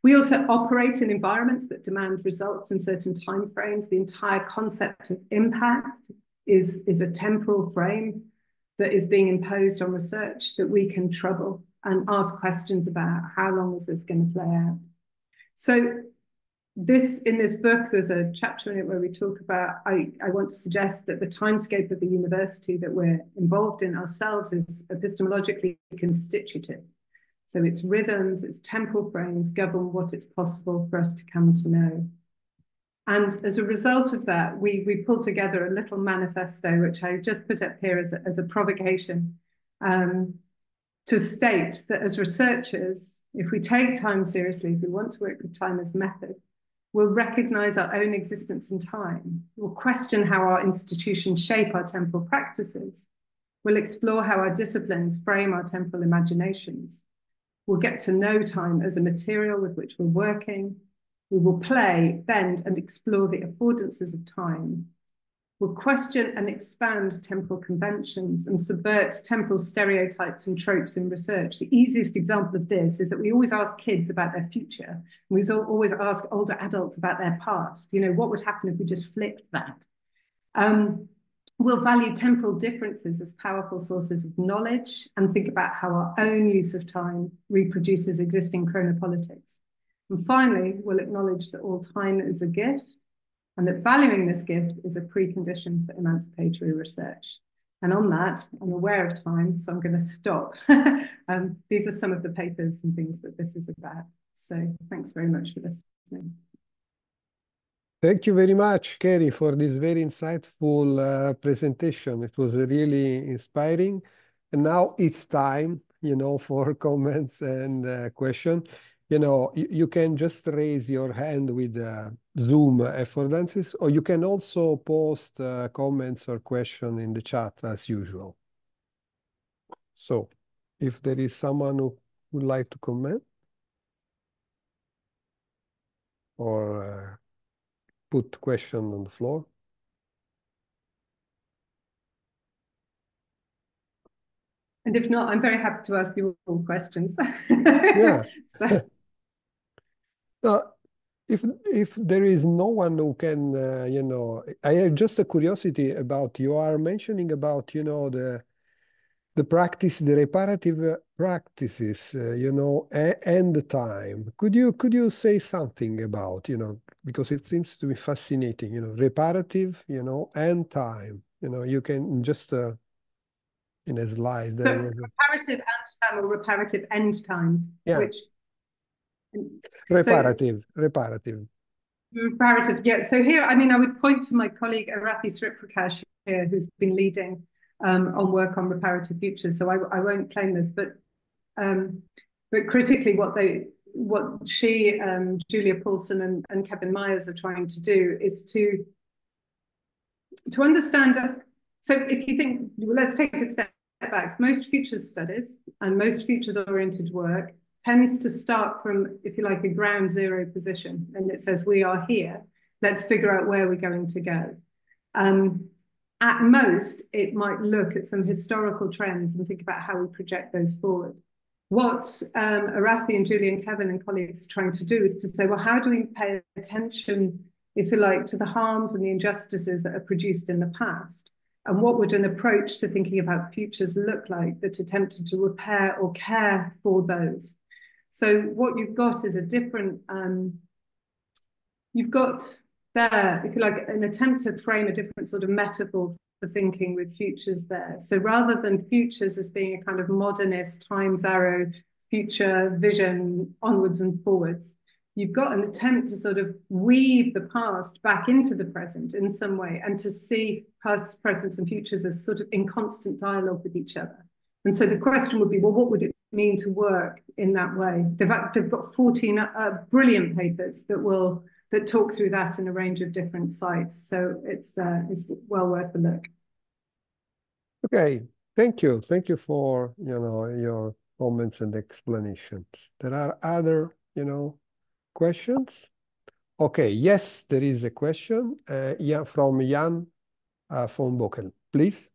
We also operate in environments that demand results in certain timeframes. The entire concept of impact is a temporal frame that is being imposed on research that we can trouble and ask questions about. How long is this going to play out? So in this book, there's a chapter in it where we talk about, I want to suggest that the timescape of the university that we're involved in ourselves is epistemologically constitutive. So its rhythms, its temporal frames govern what it's possible for us to come to know. And as a result of that, we pulled together a little manifesto, which I just put up here as a provocation, to state that as researchers, if we take time seriously, if we want to work with time as method, we'll recognize our own existence in time. We'll question how our institutions shape our temporal practices. We'll explore how our disciplines frame our temporal imaginations. We'll get to know time as a material with which we're working. We will play, bend, and explore the affordances of time. We'll question and expand temporal conventions and subvert temporal stereotypes and tropes in research. The easiest example of this is that we always ask kids about their future. We always ask older adults about their past. What would happen if we just flipped that? We'll value temporal differences as powerful sources of knowledge and think about how our own use of time reproduces existing chronopolitics. And finally, we'll acknowledge that all time is a gift and that valuing this gift is a precondition for emancipatory research. And on that, I'm aware of time, so I'm going to stop. These are some of the papers and things that this is about. So thanks very much for listening. Thank you very much, Keri, for this very insightful presentation. It was really inspiring. And now it's time, for comments and questions. You can just raise your hand with Zoom affordances, or you can also post comments or questions in the chat as usual. So if there is someone who would like to comment or put question on the floor. And if not, I'm very happy to ask you all questions. Yeah. So. If there is no one who can, I have just a curiosity about, you are mentioning about, the practice, the reparative practices, and the time. Could you say something about, because it seems to be fascinating, reparative, and time. You can just in a slide. So reparative and time or reparative end times, yeah. Which reparative. Reparative, yeah. So here, I would point to my colleague Arathi Sriprakash here, who's been leading on work on reparative futures. So I won't claim this, but critically, what she, Julia Paulson and Kevin Myers are trying to do is to understand. So if you think, let's take a step back. Most futures studies and most futures-oriented work tends to start from, if you like, a ground zero position, and it says we are here. Let's figure out where we're going to go. At most, it might look at some historical trends and think about how we project those forward. What Arathi and Julie and Kevin and colleagues are trying to do is to say, well, how do we pay attention, if you like, to the harms and the injustices that are produced in the past? And what would an approach to thinking about futures look like that attempted to repair or care for those? So what you've got is a different, you've got there, if you like, an attempt to frame a different sort of metaphor for thinking with futures there. So rather than futures as being a kind of modernist times arrow future vision onwards and forwards, you've got an attempt to sort of weave the past back into the present in some way and to see past, present, and futures as sort of in constant dialogue with each other. And so the question would be, well, what would it mean to work in that way? They've got 14 brilliant papers that will that talk through that in a range of different sites. So it's well worth a look. Okay, thank you. Thank you for, your comments and explanations. There are other, questions? Okay, yes, there is a question from Jan von Bokel, please.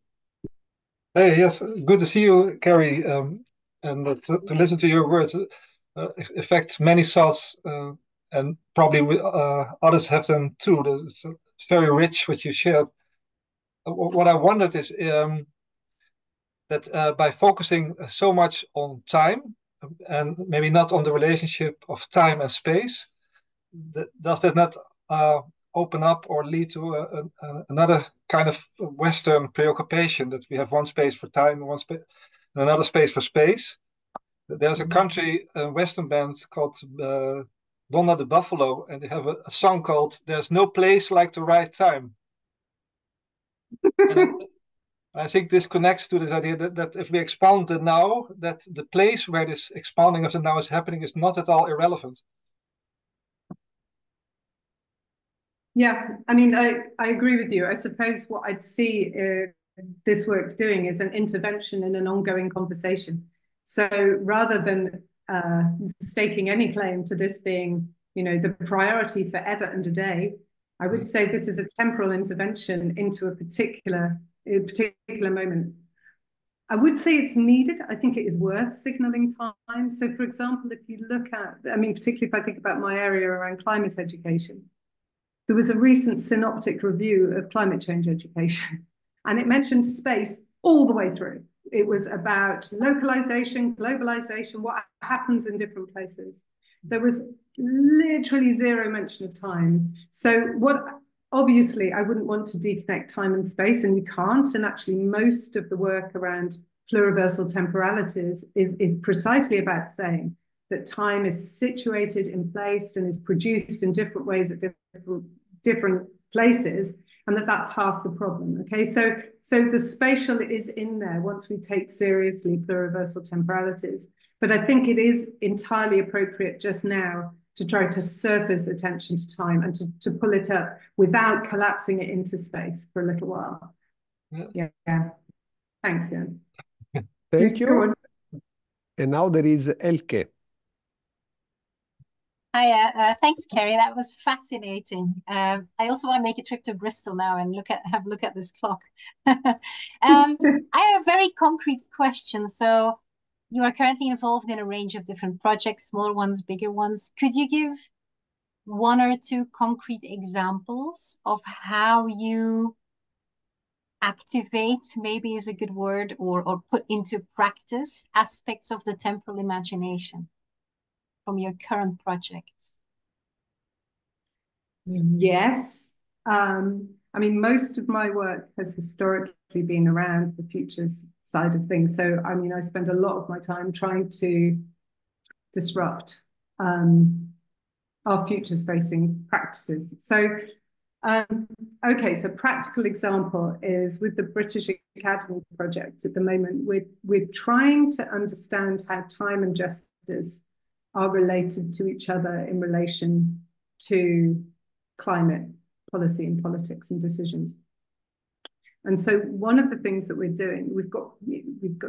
Hey, yes, good to see you, Keri, and to listen to your words affect many thoughts, and probably others have them too. It's very rich what you shared. What I wondered is that by focusing so much on time and maybe not on the relationship of time and space, does that not open up or lead to another kind of Western preoccupation, that we have one space for time and another space for space? There's a country, a Western band called Donna the Buffalo, and they have a song called "There's No Place Like the Right Time." And I think this connects to this idea that if we expand the now, that the place where this expanding of the now is happening is not at all irrelevant. Yeah, I mean, I agree with you. I suppose what I'd see this work doing is an intervention in an ongoing conversation. So rather than staking any claim to this being, the priority forever and a day, I would say this is a temporal intervention into a particular moment. I would say it's needed. I think it is worth signaling time. So, for example, if you look at, particularly if I think about my area around climate education, there was a recent synoptic review of climate change education, and it mentioned space all the way through. It was about localization, globalization, what happens in different places. There was literally zero mention of time. So obviously, I wouldn't want to deconnect time and space, and you can't. And actually, most of the work around pluriversal temporalities is precisely about saying that time is situated in place and is produced in different ways at different places, and that's half the problem. Okay, so the spatial is in there once we take seriously pluriversal temporalities. But I think it is entirely appropriate just now to try to surface attention to time and to pull it up without collapsing it into space for a little while. Yeah. Thanks, Jan. Thank you. And now there is Elke. Hi, thanks, Keri. That was fascinating. I also want to make a trip to Bristol now and have a look at this clock. I have a very concrete question. So you are currently involved in a range of different projects, small ones, bigger ones. Could you give one or two concrete examples of how you activate, maybe is a good word, or put into practice aspects of the temporal imagination from your current projects? Yes. Most of my work has historically been around the futures side of things. So, I spend a lot of my time trying to disrupt our futures-facing practices. So, so practical example is with the British Academy project at the moment, we're trying to understand how time and justice are related to each other in relation to climate policy and politics and decisions. And so one of the things that we're doing, we've got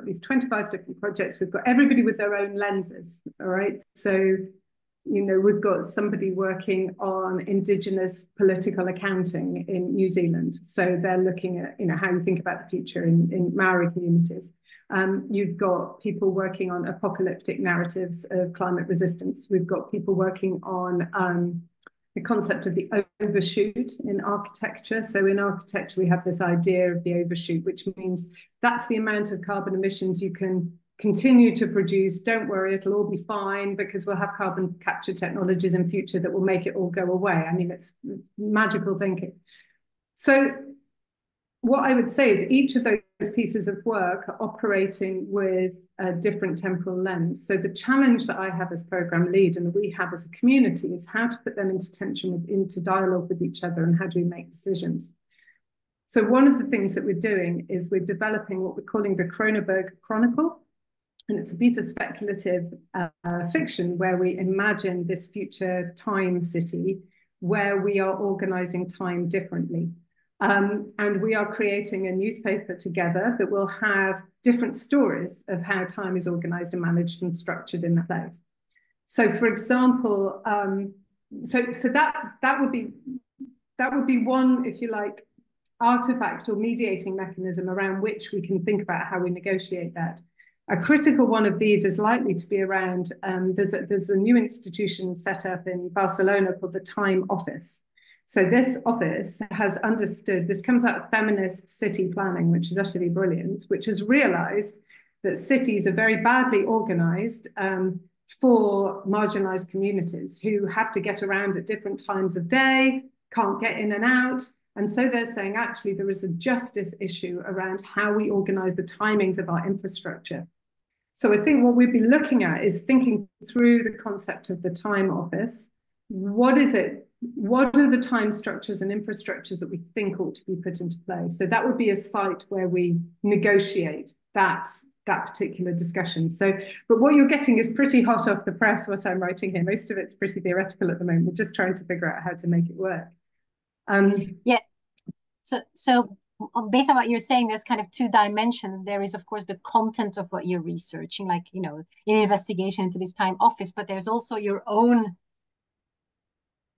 these 25 different projects. We've got everybody with their own lenses, all right? So, we've got somebody working on Indigenous political accounting in New Zealand. So they're looking at, how you think about the future in Maori communities. You've got people working on apocalyptic narratives of climate resistance. We've got people working on the concept of the overshoot in architecture. So in architecture, we have this idea of the overshoot, which means that's the amount of carbon emissions you can continue to produce. Don't worry, it'll all be fine because we'll have carbon capture technologies in future that will make it all go away. It's magical thinking. So what I would say is each of those pieces of work are operating with a different temporal lens. So the challenge that I have as program lead and that we have as a community is how to put them into tension, into dialogue with each other, and how do we make decisions. So one of the things that we're doing is we're developing what we're calling the Kronenberg Chronicle. And it's a piece of speculative fiction where we imagine this future time city where we are organizing time differently. And we are creating a newspaper together that will have different stories of how time is organized and managed and structured in that place. So, for example, that would be one, if you like, artifact or mediating mechanism around which we can think about how we negotiate that. A critical one of these is likely to be around, there's a new institution set up in Barcelona called the Time Office. So this office has understood, this comes out of feminist city planning, which is actually brilliant, which has realized that cities are very badly organized for marginalized communities who have to get around at different times of day, can't get in and out. And so they're saying, actually, there is a justice issue around how we organize the timings of our infrastructure. So I think what we'd be looking at is thinking through the concept of the Time Office. What is it? What are the time structures and infrastructures that we think ought to be put into place? So that would be a site where we negotiate that particular discussion. So, but what you're getting is pretty hot off the press, what I'm writing here. Most of it's pretty theoretical at the moment. We're just trying to figure out how to make it work. Yeah. So based on what you're saying, there's kind of two dimensions. There is, of course, the content of what you're researching, like, you know, an investigation into this Time Office, but there's also your own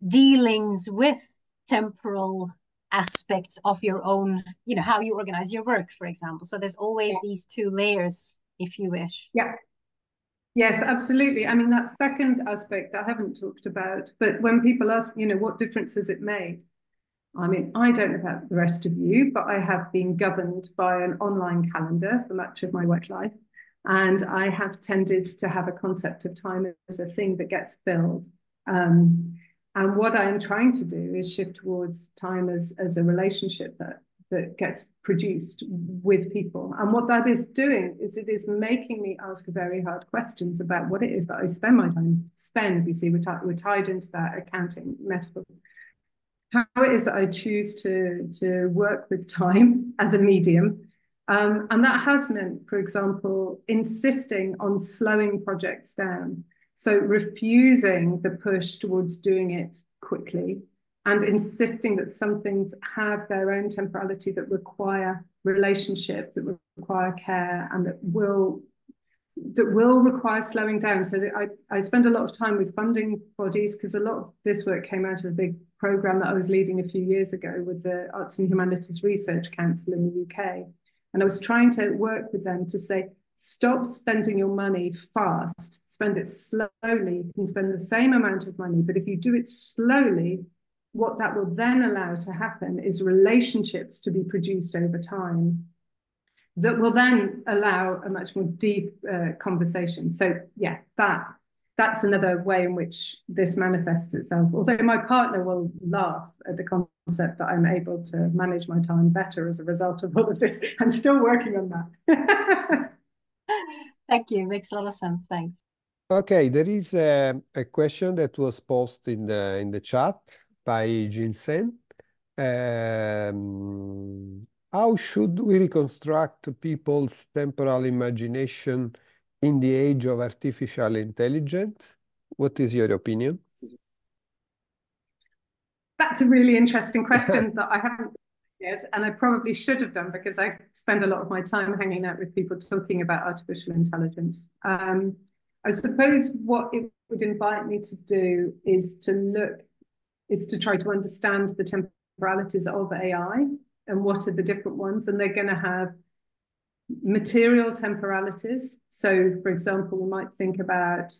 dealings with temporal aspects of your own, you know, how you organize your work, for example. So there's always these two layers, if you wish. Yeah. Yes, absolutely. I mean, that second aspect I haven't talked about, but when people ask, you know, what difference has it made? I mean, I don't know about the rest of you, but I have been governed by an online calendar for much of my work life. And I have tended to have a concept of time as a thing that gets filled. And what I am trying to do is shift towards time as a relationship that gets produced with people. And what that is doing is it is making me ask very hard questions about what it is that I spend my time. You see, we're tied into that accounting metaphor. How it is that I choose to work with time as a medium. And that has meant, for example, insisting on slowing projects down. So refusing the push towards doing it quickly and insisting that some things have their own temporality that require relationship, that require care, and that will require slowing down. So that I spend a lot of time with funding bodies, because a lot of this work came out of a big program that I was leading a few years ago with the Arts and Humanities Research Council in the UK. And I was trying to work with them to say, stop spending your money fast, spend it slowly. You can spend the same amount of money, but if you do it slowly, what that will then allow to happen is relationships to be produced over time that will then allow a much more deep conversation. So yeah, that's another way in which this manifests itself. Although my partner will laugh at the concept that I'm able to manage my time better as a result of all of this. I'm still working on that. Thank you. Makes a lot of sense. Thanks. Okay, there is a question that was posted in the chat by Jinsen. How should we reconstruct people's temporal imagination in the age of artificial intelligence? What is your opinion? That's a really interesting question that I haven't yet, and I probably should have done, because I spend a lot of my time hanging out with people talking about artificial intelligence. I suppose what it would invite me to do is to try to understand the temporalities of AI and what are the different ones. And they're going to have material temporalities. So, for example, we might think about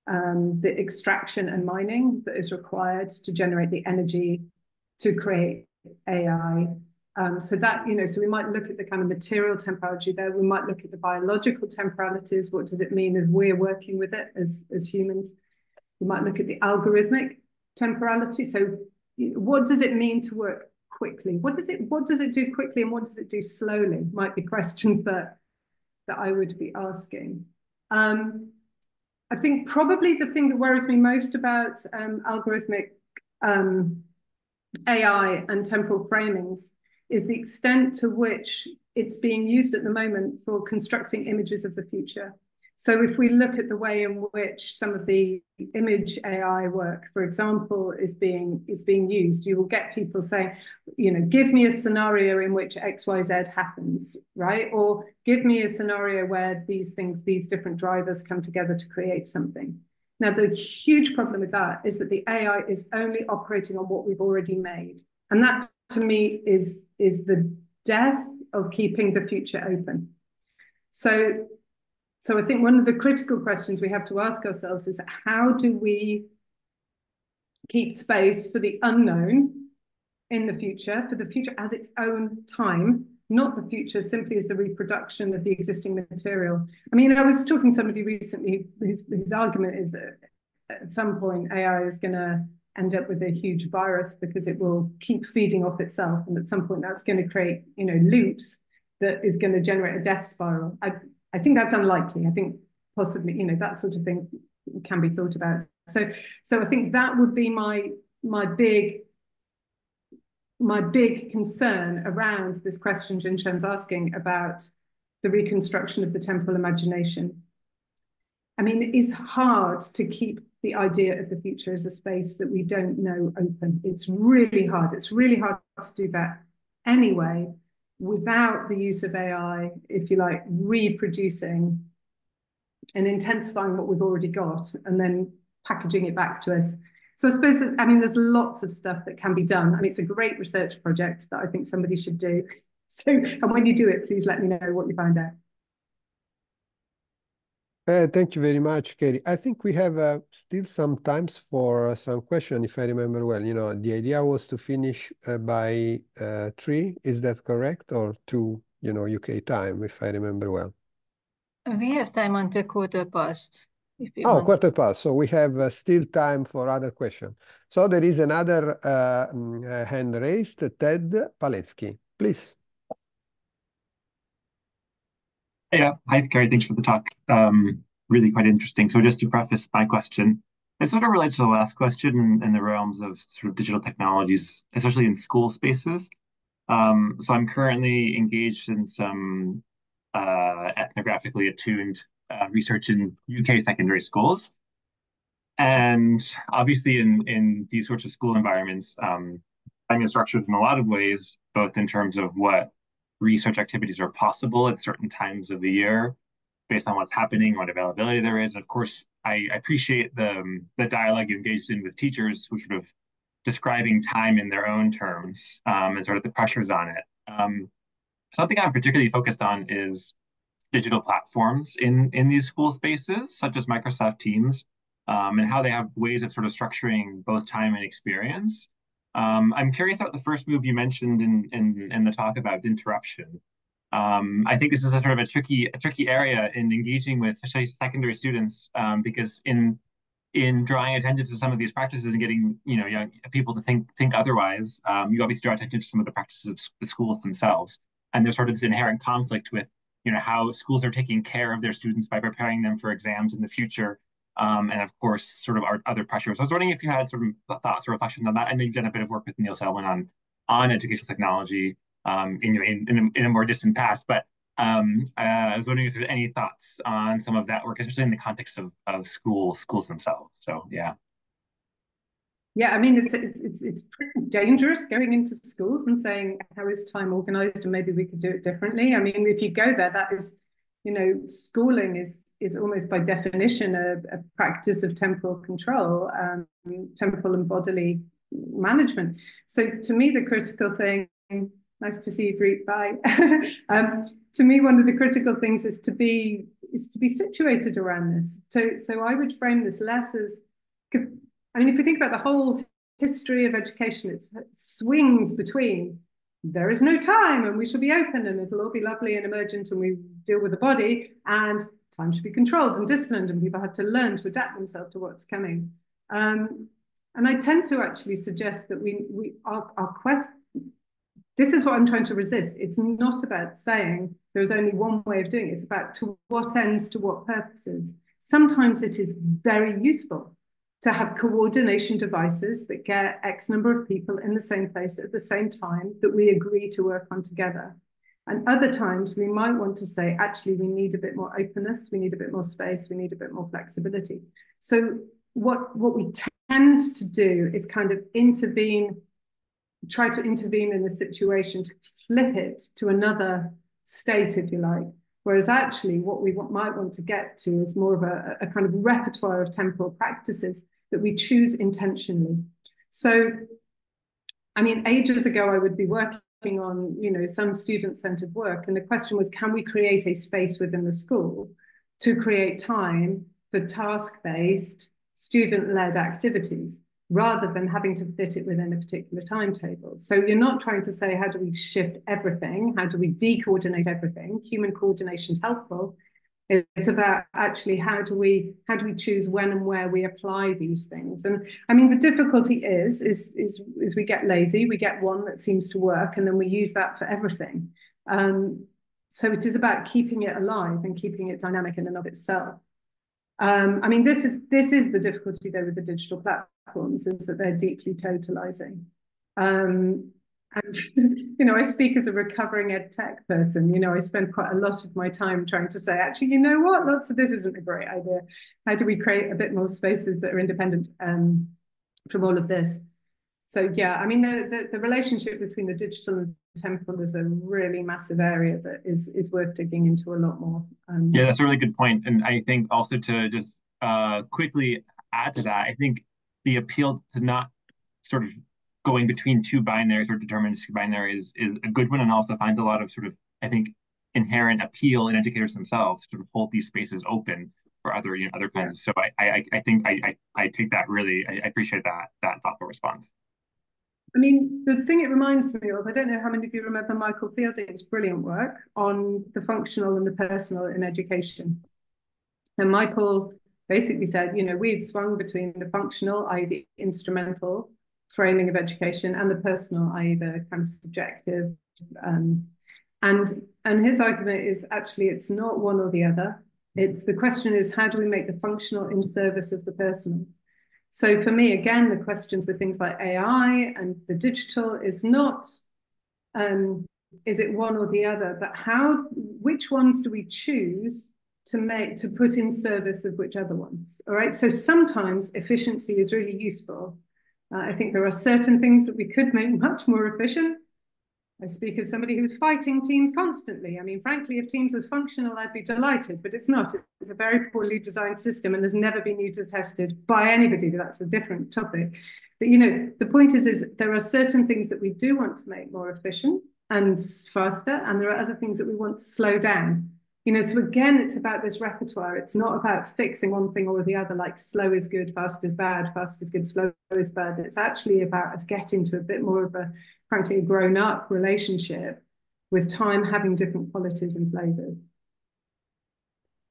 the extraction and mining that is required to generate the energy to create AI. So that, you know, so we might look at the kind of material temporality there. We might look at the biological temporalities. What does it mean as we're working with it as humans? We might look at the algorithmic temporality. So what does it mean to work quickly? What does it do quickly, and what does it do slowly? Might be questions that I would be asking. I think probably the thing that worries me most about algorithmic AI and temporal framings is the extent to which it's being used at the moment for constructing images of the future. So if we look at the way in which some of the image AI work, for example, is being used, you will get people saying, you know, give me a scenario in which X, Y, Z happens, right? Or give me a scenario where these things, these different drivers come together to create something. Now, the huge problem with that is that the AI is only operating on what we've already made. And that, to me, is the death of keeping the future open. So I think one of the critical questions we have to ask ourselves is, how do we keep space for the unknown in the future, for the future as its own time, not the future simply as the reproduction of the existing material? I mean, I was talking to somebody recently whose argument is that at some point AI is going to end up with a huge virus because it will keep feeding off itself, and at some point that's going to create, you know, loops that is going to generate a death spiral. I think that's unlikely. I think possibly, you know, that sort of thing can be thought about. So I think that would be my big concern around this question Jinshen's asking about the reconstruction of the temporal imagination. I mean, it is hard to keep the idea of the future as a space that we don't know open. It's really hard. It's really hard to do that anyway, without the use of AI, if you like, reproducing and intensifying what we've already got and then packaging it back to us. So I suppose, I mean, there's lots of stuff that can be done. I mean, it's a great research project that I think somebody should do. So, and when you do it, please let me know what you find out. Thank you very much, Keri. I think we have still some times for some question, if I remember well. You know, the idea was to finish by 3. Is that correct? Or 2, you know, UK time, if I remember well. We have time until 15:15. If you Oh, want. 15:15. So we have still time for other questions. So there is another hand raised, Ted Paletsky. Please. Yeah, hi, Keri. Thanks for the talk. Really quite interesting. So just to preface my question, it sort of relates to the last question in the realms of sort of digital technologies, especially in school spaces. So I'm currently engaged in some ethnographically attuned research in UK secondary schools. And obviously in these sorts of school environments, I'm structured in a lot of ways, both in terms of what research activities are possible at certain times of the year, based on what's happening, what availability there is. And of course, I appreciate the dialogue you engaged in with teachers who sort of describing time in their own terms and sort of the pressures on it. Something I'm particularly focused on is digital platforms in these school spaces, such as Microsoft Teams, and how they have ways of sort of structuring both time and experience. I'm curious about the first move you mentioned in the talk about interruption. I think this is a sort of a tricky area in engaging with especially secondary students, because in drawing attention to some of these practices and getting young people to think otherwise, you obviously draw attention to some of the practices of the schools themselves, and there's sort of this inherent conflict with how schools are taking care of their students by preparing them for exams in the future. And of course, sort of our other pressures. I was wondering if you had sort of thoughts or reflections on that. I know you've done a bit of work with Neil Selwyn on educational technology in a more distant past, but I was wondering if there's any thoughts on some of that work, especially in the context of schools themselves. So yeah. Yeah, I mean, it's pretty dangerous going into schools and saying, how is time organized, and maybe we could do it differently. I mean, if you go there, that is, schooling is almost by definition a practice of temporal control, temporal and bodily management. So to me, the critical thing, nice to see you, Preet, bye. To me, one of the critical things is to be situated around this. So I would frame this less as, because I mean, if you think about the whole history of education, it swings between there is no time and we shall be open and it'll all be lovely and emergent and we deal with the body, and time should be controlled and disciplined and people have to learn to adapt themselves to what's coming. And I tend to actually suggest that our quest, this is what I'm trying to resist. It's not about saying there's only one way of doing it. It's about to what ends, to what purposes. Sometimes it is very useful to have coordination devices that get X number of people in the same place at the same time that we agree to work on together. And other times we might want to say, actually, we need a bit more openness, we need a bit more space, we need a bit more flexibility. So what we tend to do is kind of try to intervene in the situation to flip it to another state, if you like. Whereas actually what we might want to get to is more of a kind of repertoire of temporal practices that we choose intentionally. So, I mean, ages ago, I would be working on, some student-centered work. And the question was, can we create a space within the school to create time for task-based, student-led activities, rather than having to fit it within a particular timetable? So you're not trying to say, how do we shift everything? How do we de-coordinate everything? Human coordination is helpful. It's about actually how do we choose when and where we apply these things. And I mean, the difficulty is we get lazy, we get one that seems to work, and then we use that for everything. So it is about keeping it alive and keeping it dynamic in and of itself. I mean, this is the difficulty though with the digital platforms, is that they're deeply totalizing. And, I speak as a recovering ed tech person. I spend quite a lot of my time trying to say, actually, you know what, lots of this isn't a great idea. How do we create a bit more spaces that are independent from all of this? So, yeah, I mean, the relationship between the digital and temporal is a really massive area that is worth digging into a lot more. Yeah, that's a really good point. And I think also to just quickly add to that, I think the appeal to not sort of going between two binaries or deterministic binaries is a good one, and also finds a lot of sort of, I think, inherent appeal in educators themselves to sort of hold these spaces open for other other kinds of. So I think I take that really. I appreciate that thoughtful response. I mean, the thing it reminds me of, I don't know how many of you remember Michael Fielding's brilliant work on the functional and the personal in education. And Michael basically said, we've swung between the functional, i.e. the instrumental framing of education, and the personal, i.e. the kind of subjective. And his argument is actually it's not one or the other. The question is, how do we make the functional in service of the personal? So for me, again, the questions with things like AI and the digital is not, is it one or the other, but which ones do we choose to put in service of which other ones? All right. So sometimes efficiency is really useful. I think there are certain things that we could make much more efficient. I speak as somebody who's fighting teams constantly. I mean, frankly, if Teams was functional, I'd be delighted, but it's not. It's a very poorly designed system, and there's never been user tested by anybody. That's a different topic. But, the point is there are certain things that we do want to make more efficient and faster, and there are other things that we want to slow down. So again, it's about this repertoire. It's not about fixing one thing or the other, like slow is good, fast is bad, fast is good, slow is bad. It's actually about us getting to a bit more of a, frankly, a grown-up relationship with time having different qualities and flavors.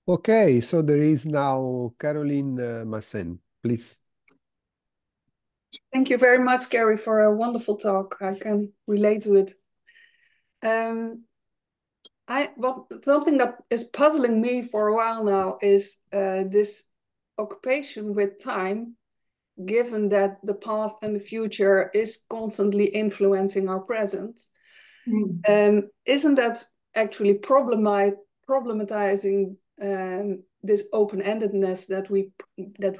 Okay, so there is now Caroline Massen, please. Thank you very much, Keri, for a wonderful talk. I can relate to it. Something that is puzzling me for a while now is this occupation with time, given that the past and the future is constantly influencing our present. Isn't that actually problematizing this open-endedness that we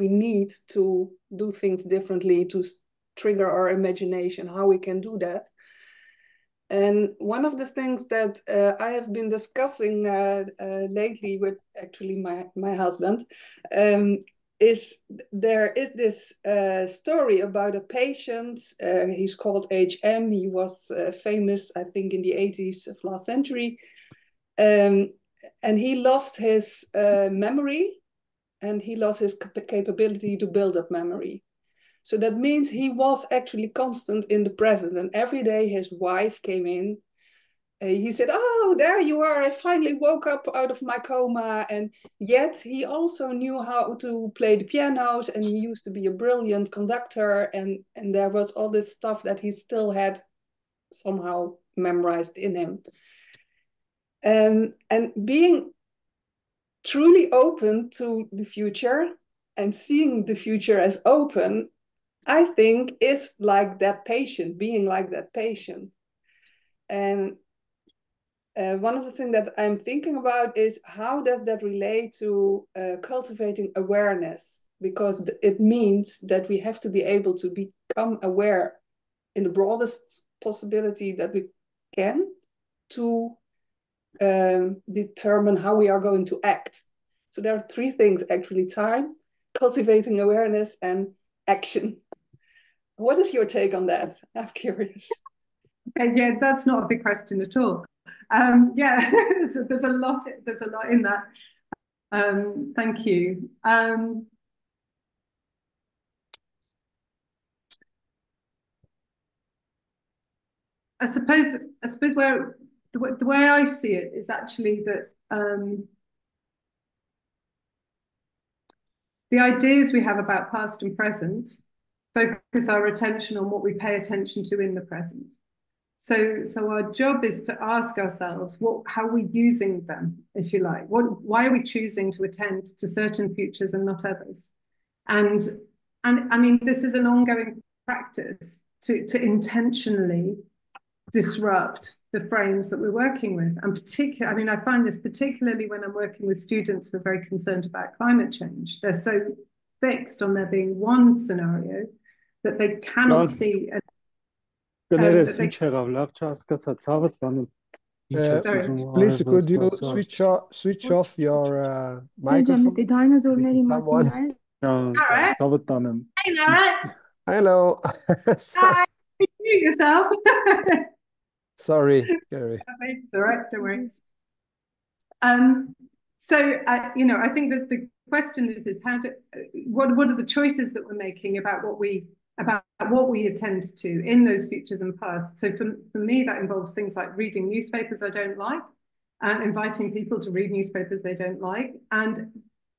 need to do things differently, to trigger our imagination, how we can do that? And one of the things that I have been discussing lately with actually my husband is there is this story about a patient. He's called HM. He was famous, I think, in the 80s of last century. And he lost his memory, and he lost his capability to build up memory. So that means he was actually constant in the present. And every day his wife came in. He said, "Oh, there you are. I finally woke up out of my coma." And yet he also knew how to play the pianos, and he used to be a brilliant conductor. And there was all this stuff that he still had somehow memorized in him. And being truly open to the future and seeing the future as open, I think is like that patient, being like that patient. And one of the things that I'm thinking about is how does that relate to cultivating awareness? Because it means that we have to be able to become aware in the broadest possibility that we can to determine how we are going to act. So there are three things actually: time, cultivating awareness, and action. What is your take on that? I'm curious. Okay, yeah, that's not a big question at all. Yeah, there's a lot in that. Thank you. I suppose where the way I see it is actually that the ideas we have about past and present focus our attention on what we pay attention to in the present. So our job is to ask ourselves, how are we using them, if you like? Why are we choosing to attend to certain futures and not others? And I mean, this is an ongoing practice to intentionally disrupt the frames that we're working with. And I mean, I find this particularly when I'm working with students who are very concerned about climate change. They're so fixed on there being one scenario that they cannot see. Please, could you switch off your microphone? Someone. All right. Hey, Nara. Hello. Hi. Mute yourself. Sorry, Keri. It's all right, don't worry. So you know, I think that the question is what are the choices that we're making about what we attend to in those futures and past. So for me, that involves things like reading newspapers I don't like, and inviting people to read newspapers they don't like, and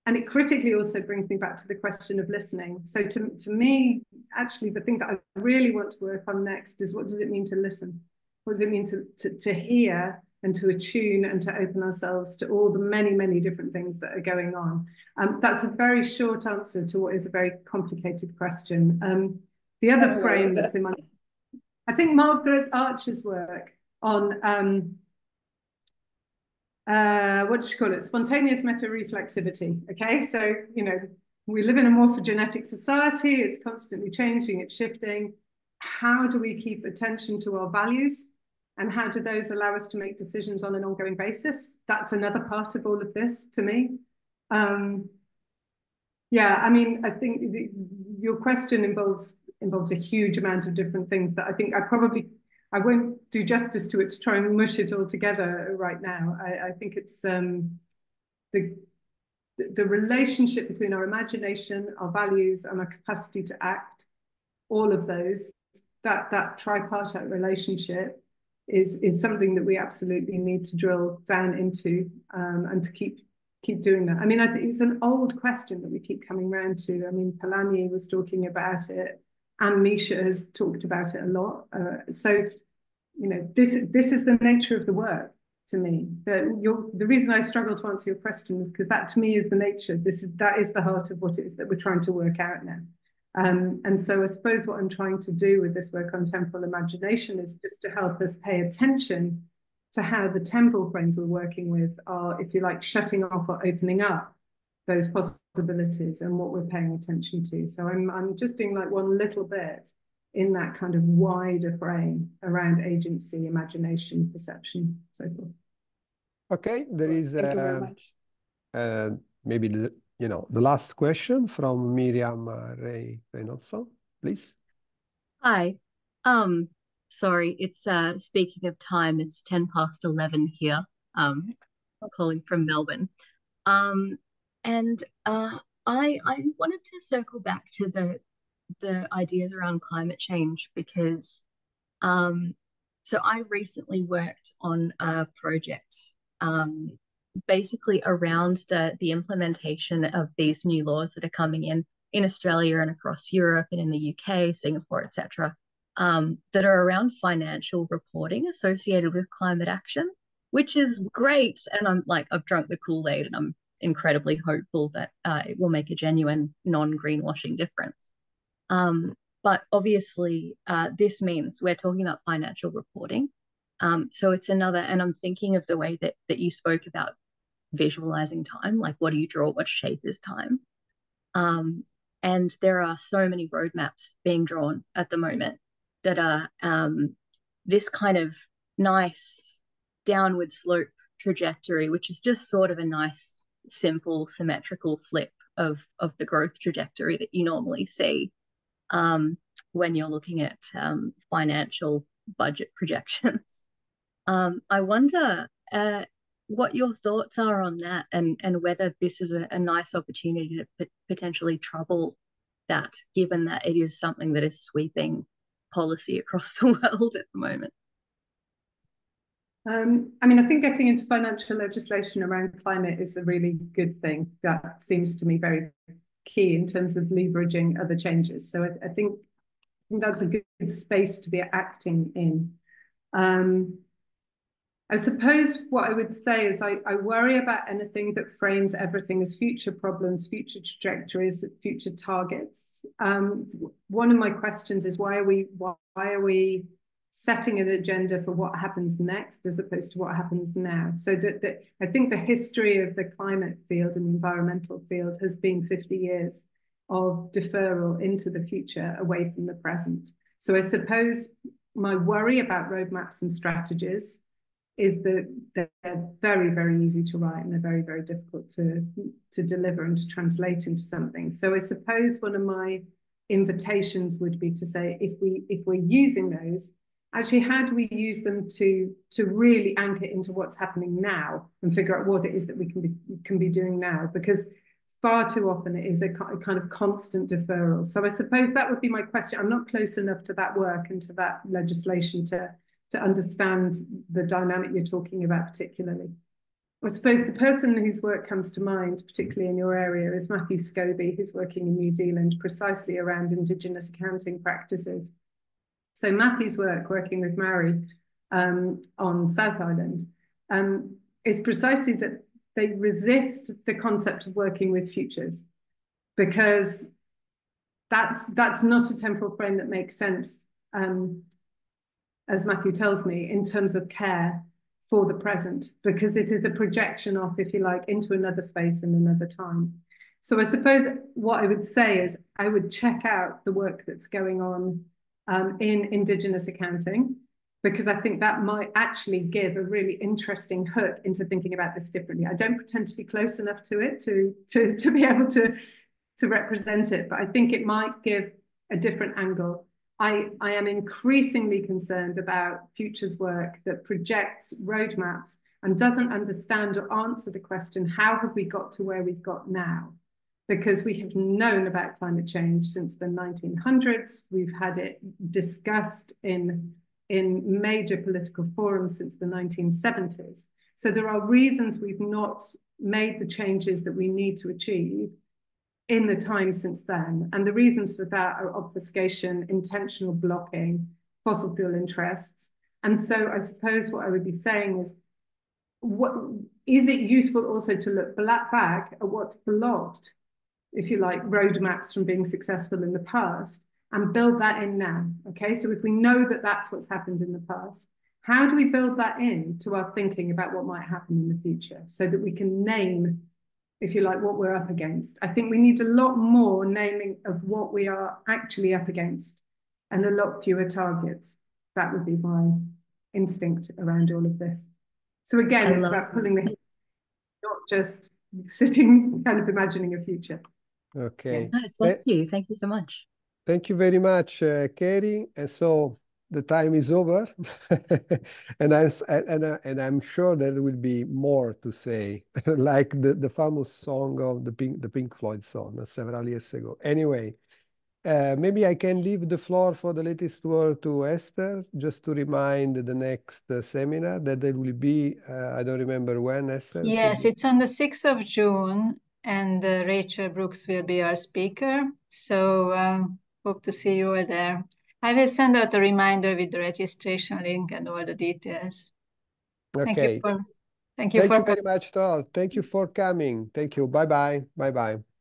it critically also brings me back to the question of listening. So to me, actually, the thing that I really want to work on next is, what does it mean to listen? What does it mean to hear and to attune and to open ourselves to all the many, many different things that are going on? That's a very short answer to what is a very complicated question. The other frame that's in my, I think Margaret Archer's work on, what do you call it? Spontaneous meta-reflexivity. Okay, so, you know, we live in a morphogenetic society. It's constantly changing, it's shifting. How do we keep attention to our values? And how do those allow us to make decisions on an ongoing basis? That's another part of all of this to me. Yeah, I mean, I think your question involves a huge amount of different things that I think I won't do justice to it to try and mush it all together right now. I think it's the relationship between our imagination, our values, and our capacity to act. All of those, that tripartite relationship is something that we absolutely need to drill down into, and to keep doing that. I mean, I think it's an old question that we keep coming around to. I mean, Polanyi was talking about it, and Misha has talked about it a lot. So, you know, this is the nature of the work to me. The reason I struggle to answer your question is because that to me is the nature. That is the heart of what it is that we're trying to work out now. And so I suppose what I'm trying to do with this work on temporal imagination is just to help us pay attention to how the temporal frames we're working with are, if you like, shutting off or opening up those possibilities and what we're paying attention to. So I'm just doing like one little bit in that kind of wider frame around agency, imagination, perception, so forth. Okay, there is Thank you very much. Maybe the last question from Miriam Reynolds, please. Hi. Sorry, it's speaking of time, it's 11:10 here. Calling from Melbourne. And I wanted to circle back to the ideas around climate change because so I recently worked on a project basically around the implementation of these new laws that are coming in Australia and across Europe and in the UK, Singapore, etc., that are around financial reporting associated with climate action, which is great. And I've drunk the Kool-Aid and I'm incredibly hopeful that it will make a genuine non-greenwashing difference. But obviously, this means we're talking about financial reporting. So it's another, and I'm thinking of the way that you spoke about visualizing time, like what do you draw, what shape is time? And there are so many roadmaps being drawn at the moment that are this kind of nice downward slope trajectory, which is just sort of a nice, simple, symmetrical flip of the growth trajectory that you normally see when you're looking at financial budget projections. I wonder what your thoughts are on that, and whether this is a nice opportunity to potentially trouble that, given that it is something that is sweeping policy across the world at the moment. I mean, I think getting into financial legislation around climate is a really good thing. That seems to me very key in terms of leveraging other changes. So I think that's a good space to be acting in. I suppose what I would say is I worry about anything that frames everything as future problems, future trajectories, future targets. One of my questions is why are we setting an agenda for what happens next as opposed to what happens now? So that I think the history of the climate field and the environmental field has been 50 years of deferral into the future away from the present. So I suppose my worry about roadmaps and strategies is that they're very, very easy to write and they're very, very difficult to deliver and to translate into something. So I suppose one of my invitations would be to say, if we're using those, actually, how do we use them to really anchor into what's happening now and figure out what it is that we can be doing now? Because far too often it is a kind of constant deferral. So I suppose that would be my question. I'm not close enough to that work and to that legislation to understand the dynamic you're talking about particularly. I suppose the person whose work comes to mind, particularly in your area, is Matthew Scobie, who's working in New Zealand precisely around Indigenous accounting practices. So Matthew's work, working with Maori on South Island, is precisely that they resist the concept of working with futures, because that's not a temporal frame that makes sense, as Matthew tells me, in terms of care for the present, because it is a projection off, if you like, into another space and another time. So I suppose what I would say is I would check out the work that's going on in Indigenous accounting, because I think that might actually give a really interesting hook into thinking about this differently. I don't pretend to be close enough to it to be able to represent it, but I think it might give a different angle. I am increasingly concerned about futures work that projects roadmaps and doesn't understand or answer the question, how have we got to where we've got now? Because we have known about climate change since the 1900s. We've had it discussed in major political forums since the 1970s. So there are reasons we've not made the changes that we need to achieve in the time since then. And the reasons for that are obfuscation, intentional blocking, fossil fuel interests. And so I suppose what I would be saying is, is it useful also to look back at what's blocked, if you like, roadmaps from being successful in the past, and build that in now? Okay, so if we know that that's what's happened in the past, how do we build that in to our thinking about what might happen in the future, so that we can name, if you like, what we're up against? I think we need a lot more naming of what we are actually up against and a lot fewer targets. That would be my instinct around all of this. So again, it's about pulling the, not just sitting kind of imagining a future. Okay. Yeah. Thank you so much. Thank you very much, Keri. And so the time is over, and I'm sure there will be more to say, like the famous song of the Pink Floyd song several years ago. Anyway, maybe I can leave the floor for the latest word to Esther, just to remind the next seminar that there will be. I don't remember when, Esther. Yes, it's on the 6th of June, and Rachel Brooks will be our speaker. So hope to see you all there. I will send out a reminder with the registration link and all the details. Okay. Thank you very much to all. Thank you for coming. Thank you. Bye-bye. Bye-bye.